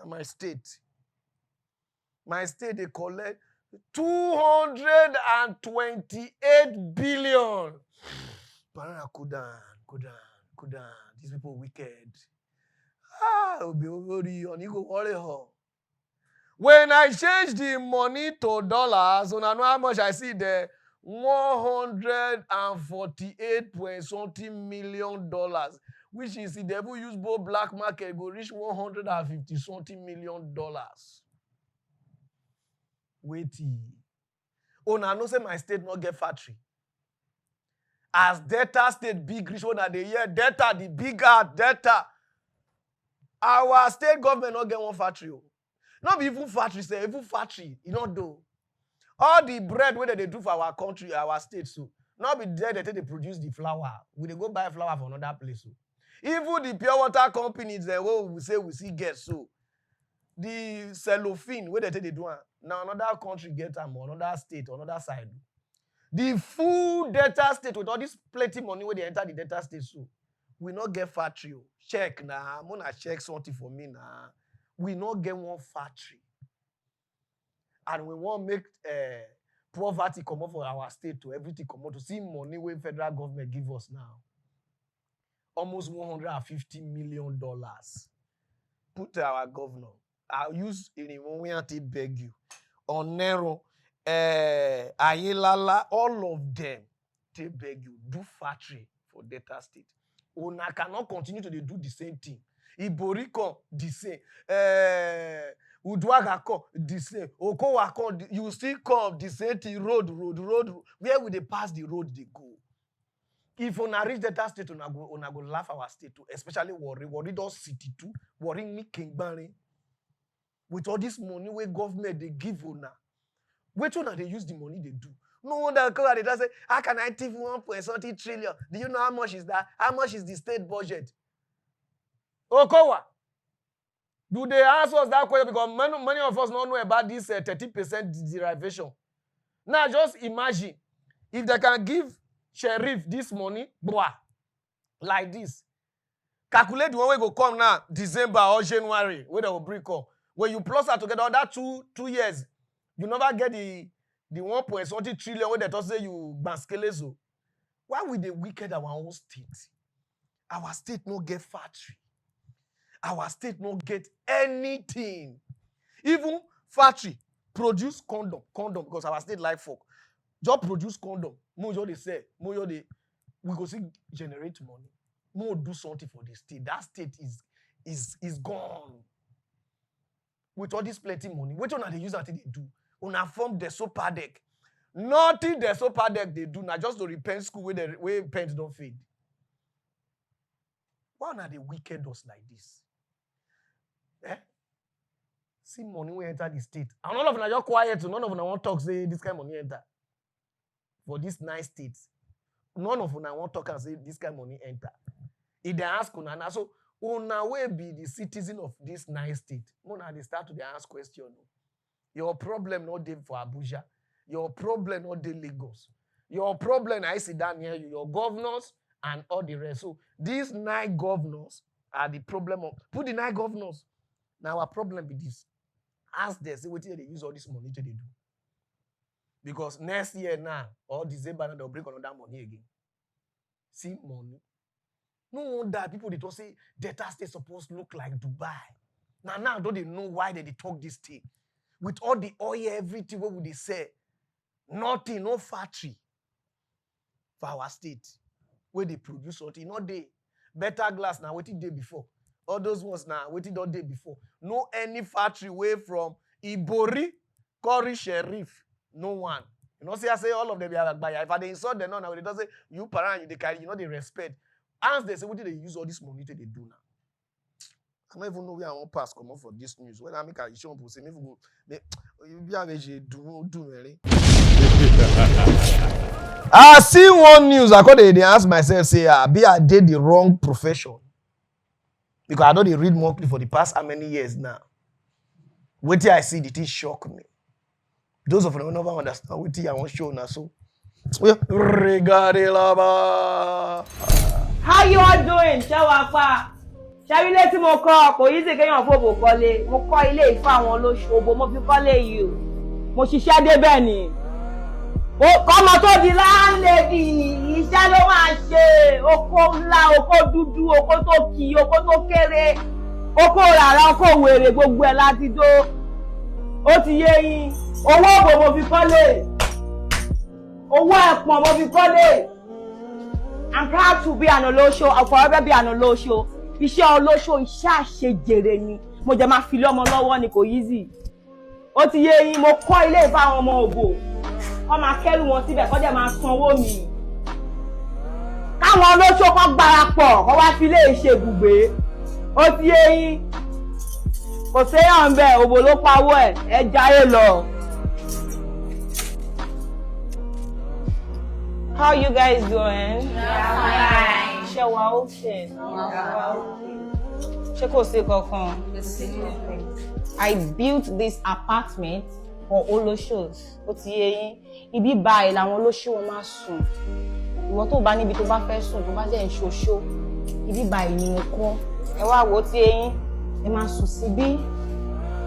A: My state. My state, they collect 228 billion. Pararan, cool down. These people wicked. When I change the money to dollars, on I know how much I see there, 148.something million dollars, which is the devil use both black market go reach 150-something million dollars. Wait. I know say my state not get factory. As Delta State big rich one at the year, Delta the bigger Delta. Our state government not get one factory. Not be even factory, say even factory, you know do. All the bread where they do for our country, our state, so not be there they produce the flour. We they go buy flour from another place. So. Even the pure water companies, they will say we see get so. The cellophane where they do now another country get them or another state or another side. The full Delta State with all this plenty money where they enter the Delta State, so we not get factory. Check now, I'm gonna check something for me now. We not get one factory. and we want to make poverty come up for our state to everything come up to see money where federal government give us now. Almost $150 million. Put to our governor. I'll use in to beg you. Onero, Ayelala, all of them, they beg you, do factory for Delta State. Una cannot continue to do the same thing. Iboriko, the same. Udwagako, the same. Okowako, you still come the same thing. Road. Where will they pass the road they go? If una reach Delta State, una go laugh our state too, especially Warri does city too, Warri me Kingbari. With all this money where government they give una. Which one they use the money they do? No wonder they just say, how can I take 1.something trillion? Do you know how much is that? How much is the state budget? Okowa. Do they ask us that question? Because many of us don't know about this 30% derivation. Now just imagine if they can give Sheriff this money, like this. Calculate the one way go come now, December or January, where they will bring up. When you plus that together, that two years, you never get the 1.something trillion where they just say you baskelezo. Why would they wicked our own state? Our state not get factory. Our state not get anything. Even factory produce condom because our state like folk. Just produce condom. More they say, more they we go see generate money. More do something for the state. That state is gone. With all this plenty money, what one they use that they do? Una form the super deck. Nothing the super deck they do now just to repent school where pens don't feed. Why are they wicked us like this? See money we enter the state. And all of them are just quiet. None of them want to talk say this kind of money enter. For this nice state. None of them want to talk and say this kind of money enter. If they ask una, so una will be the citizen of this nice state. Una they start to ask question. Your problem not there for Abuja. Your problem not there Lagos. Your problem I sit down here, your governors and all the rest. So these 9 governors are the problem of put the 9 governors. Now our problem with this. Ask them, see what they use all this money to do. Because next year now, or December now, they'll bring another money again. See money. No wonder people they don't say Delta State supposed to look like Dubai. Now don't they know why they talk this thing? With all the oil, everything, what would they say? Nothing, no factory for our state. Where they produce something, not they. Better glass now, what did they before? All those ones now, what did they before? No any factory way from Ibori, Kori, Sheriff. No one. You know, see, I say all of them be like, if I they insult them now, they don't say, you Pararan, they carry, you know, they respect. As they say, what did they use all this money to they do now? I don't even know where I want pass come up for this news. When I make a show, people say, maybe I see one news, I they ask myself, say, I did the wrong profession. Because I know they read more for the past how many years now. Wait till I see the thing shock me. Those of you who never understand what I want to show now. So,
K: how you all doing? Shawapa. Shall we let him call? Ko easy ke yan fo bo kole. Mo kọ́ ilé ìfà àwọn olóṣogbo mo fi kọ́lé yìí o. Mo ṣiṣẹ́ dé bẹ́ẹ̀ ni. O komo tó di landlady, iṣẹ́ ló máa ṣe. Oko ńlá, oko dúdú, oko tó kì, oko tó kéré. Oko rárá, oko wèrè gbogbo ẹ̀ láti dó. Ó ti yé yín. Owó òbò mo fi kọ́lé. Owó ẹ̀pọ̀n mo fi kọ́lé. I'm proud to be an olóṣó. I'll forever be an olóṣó. Iṣẹ́ olóṣó iṣẹ́ àṣejèrè ni. Mo jẹ́ máa fi lé ọmọ lọ́wọ́ ni kò easy. Ó ti yé yín, mo kọ́ ilé ìfà àwọn ọmọ òbò. Wọ́n máa kẹ́rù wọn síbẹ̀ kọ́ dẹ̀ máa sanwó mi. Káwọn olóṣó kan gbarapọ̀ kọ́ wá fi ilé ìṣe ibùgbé. Ó ti yé yín. Kò séyàn bẹ́ẹ̀ òbò ló pawó ẹ̀ jáyé lọ. How you guys doing? Yeah. Ṣé wà okay? Ṣé kò sí kankan? I built this apartment for olóṣòs. Ó ti yé yín. Ibi báyìí làwọn olóṣò wọn máa sùn. Ìwọ tó bá níbi tó bá fẹ́ sùn tó bá jẹ́ ìṣoṣó. Ibi báyìí ni mo kọ́. Ẹ wá wò ó ti yé yín. Ẹ máa sùn síbí.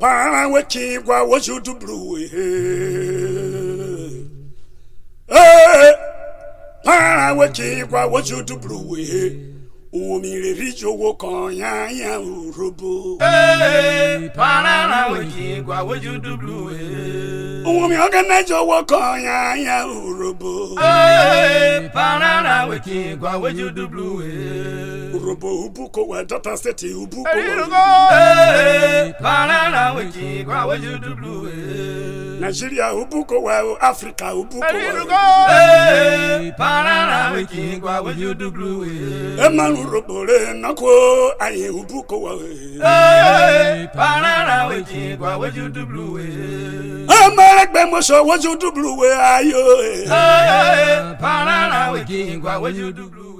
L: Pararan wiki gwa what you do blue. Pararan wiki gwa what you do blue. Umire rijo woko ya urubu.
A: Pararan wiki gwa what you do blue.
L: Umi organize woko ya urubu.
A: Pararan wiki gwa what you do blue.
L: Urubu ubuko wa data city ubuko.
A: Pararan wiki gwa what you do blue.
L: Nigeria ubuko wa Africa ubuko.
A: Pararan wiki gwa what you do blue.
L: Urobole nako aye ubuko wa
A: Pararan wiki gwa what you do blue.
L: Amaragbe mo so what you do blue ayo
A: Pararan wiki gwa what you do blue.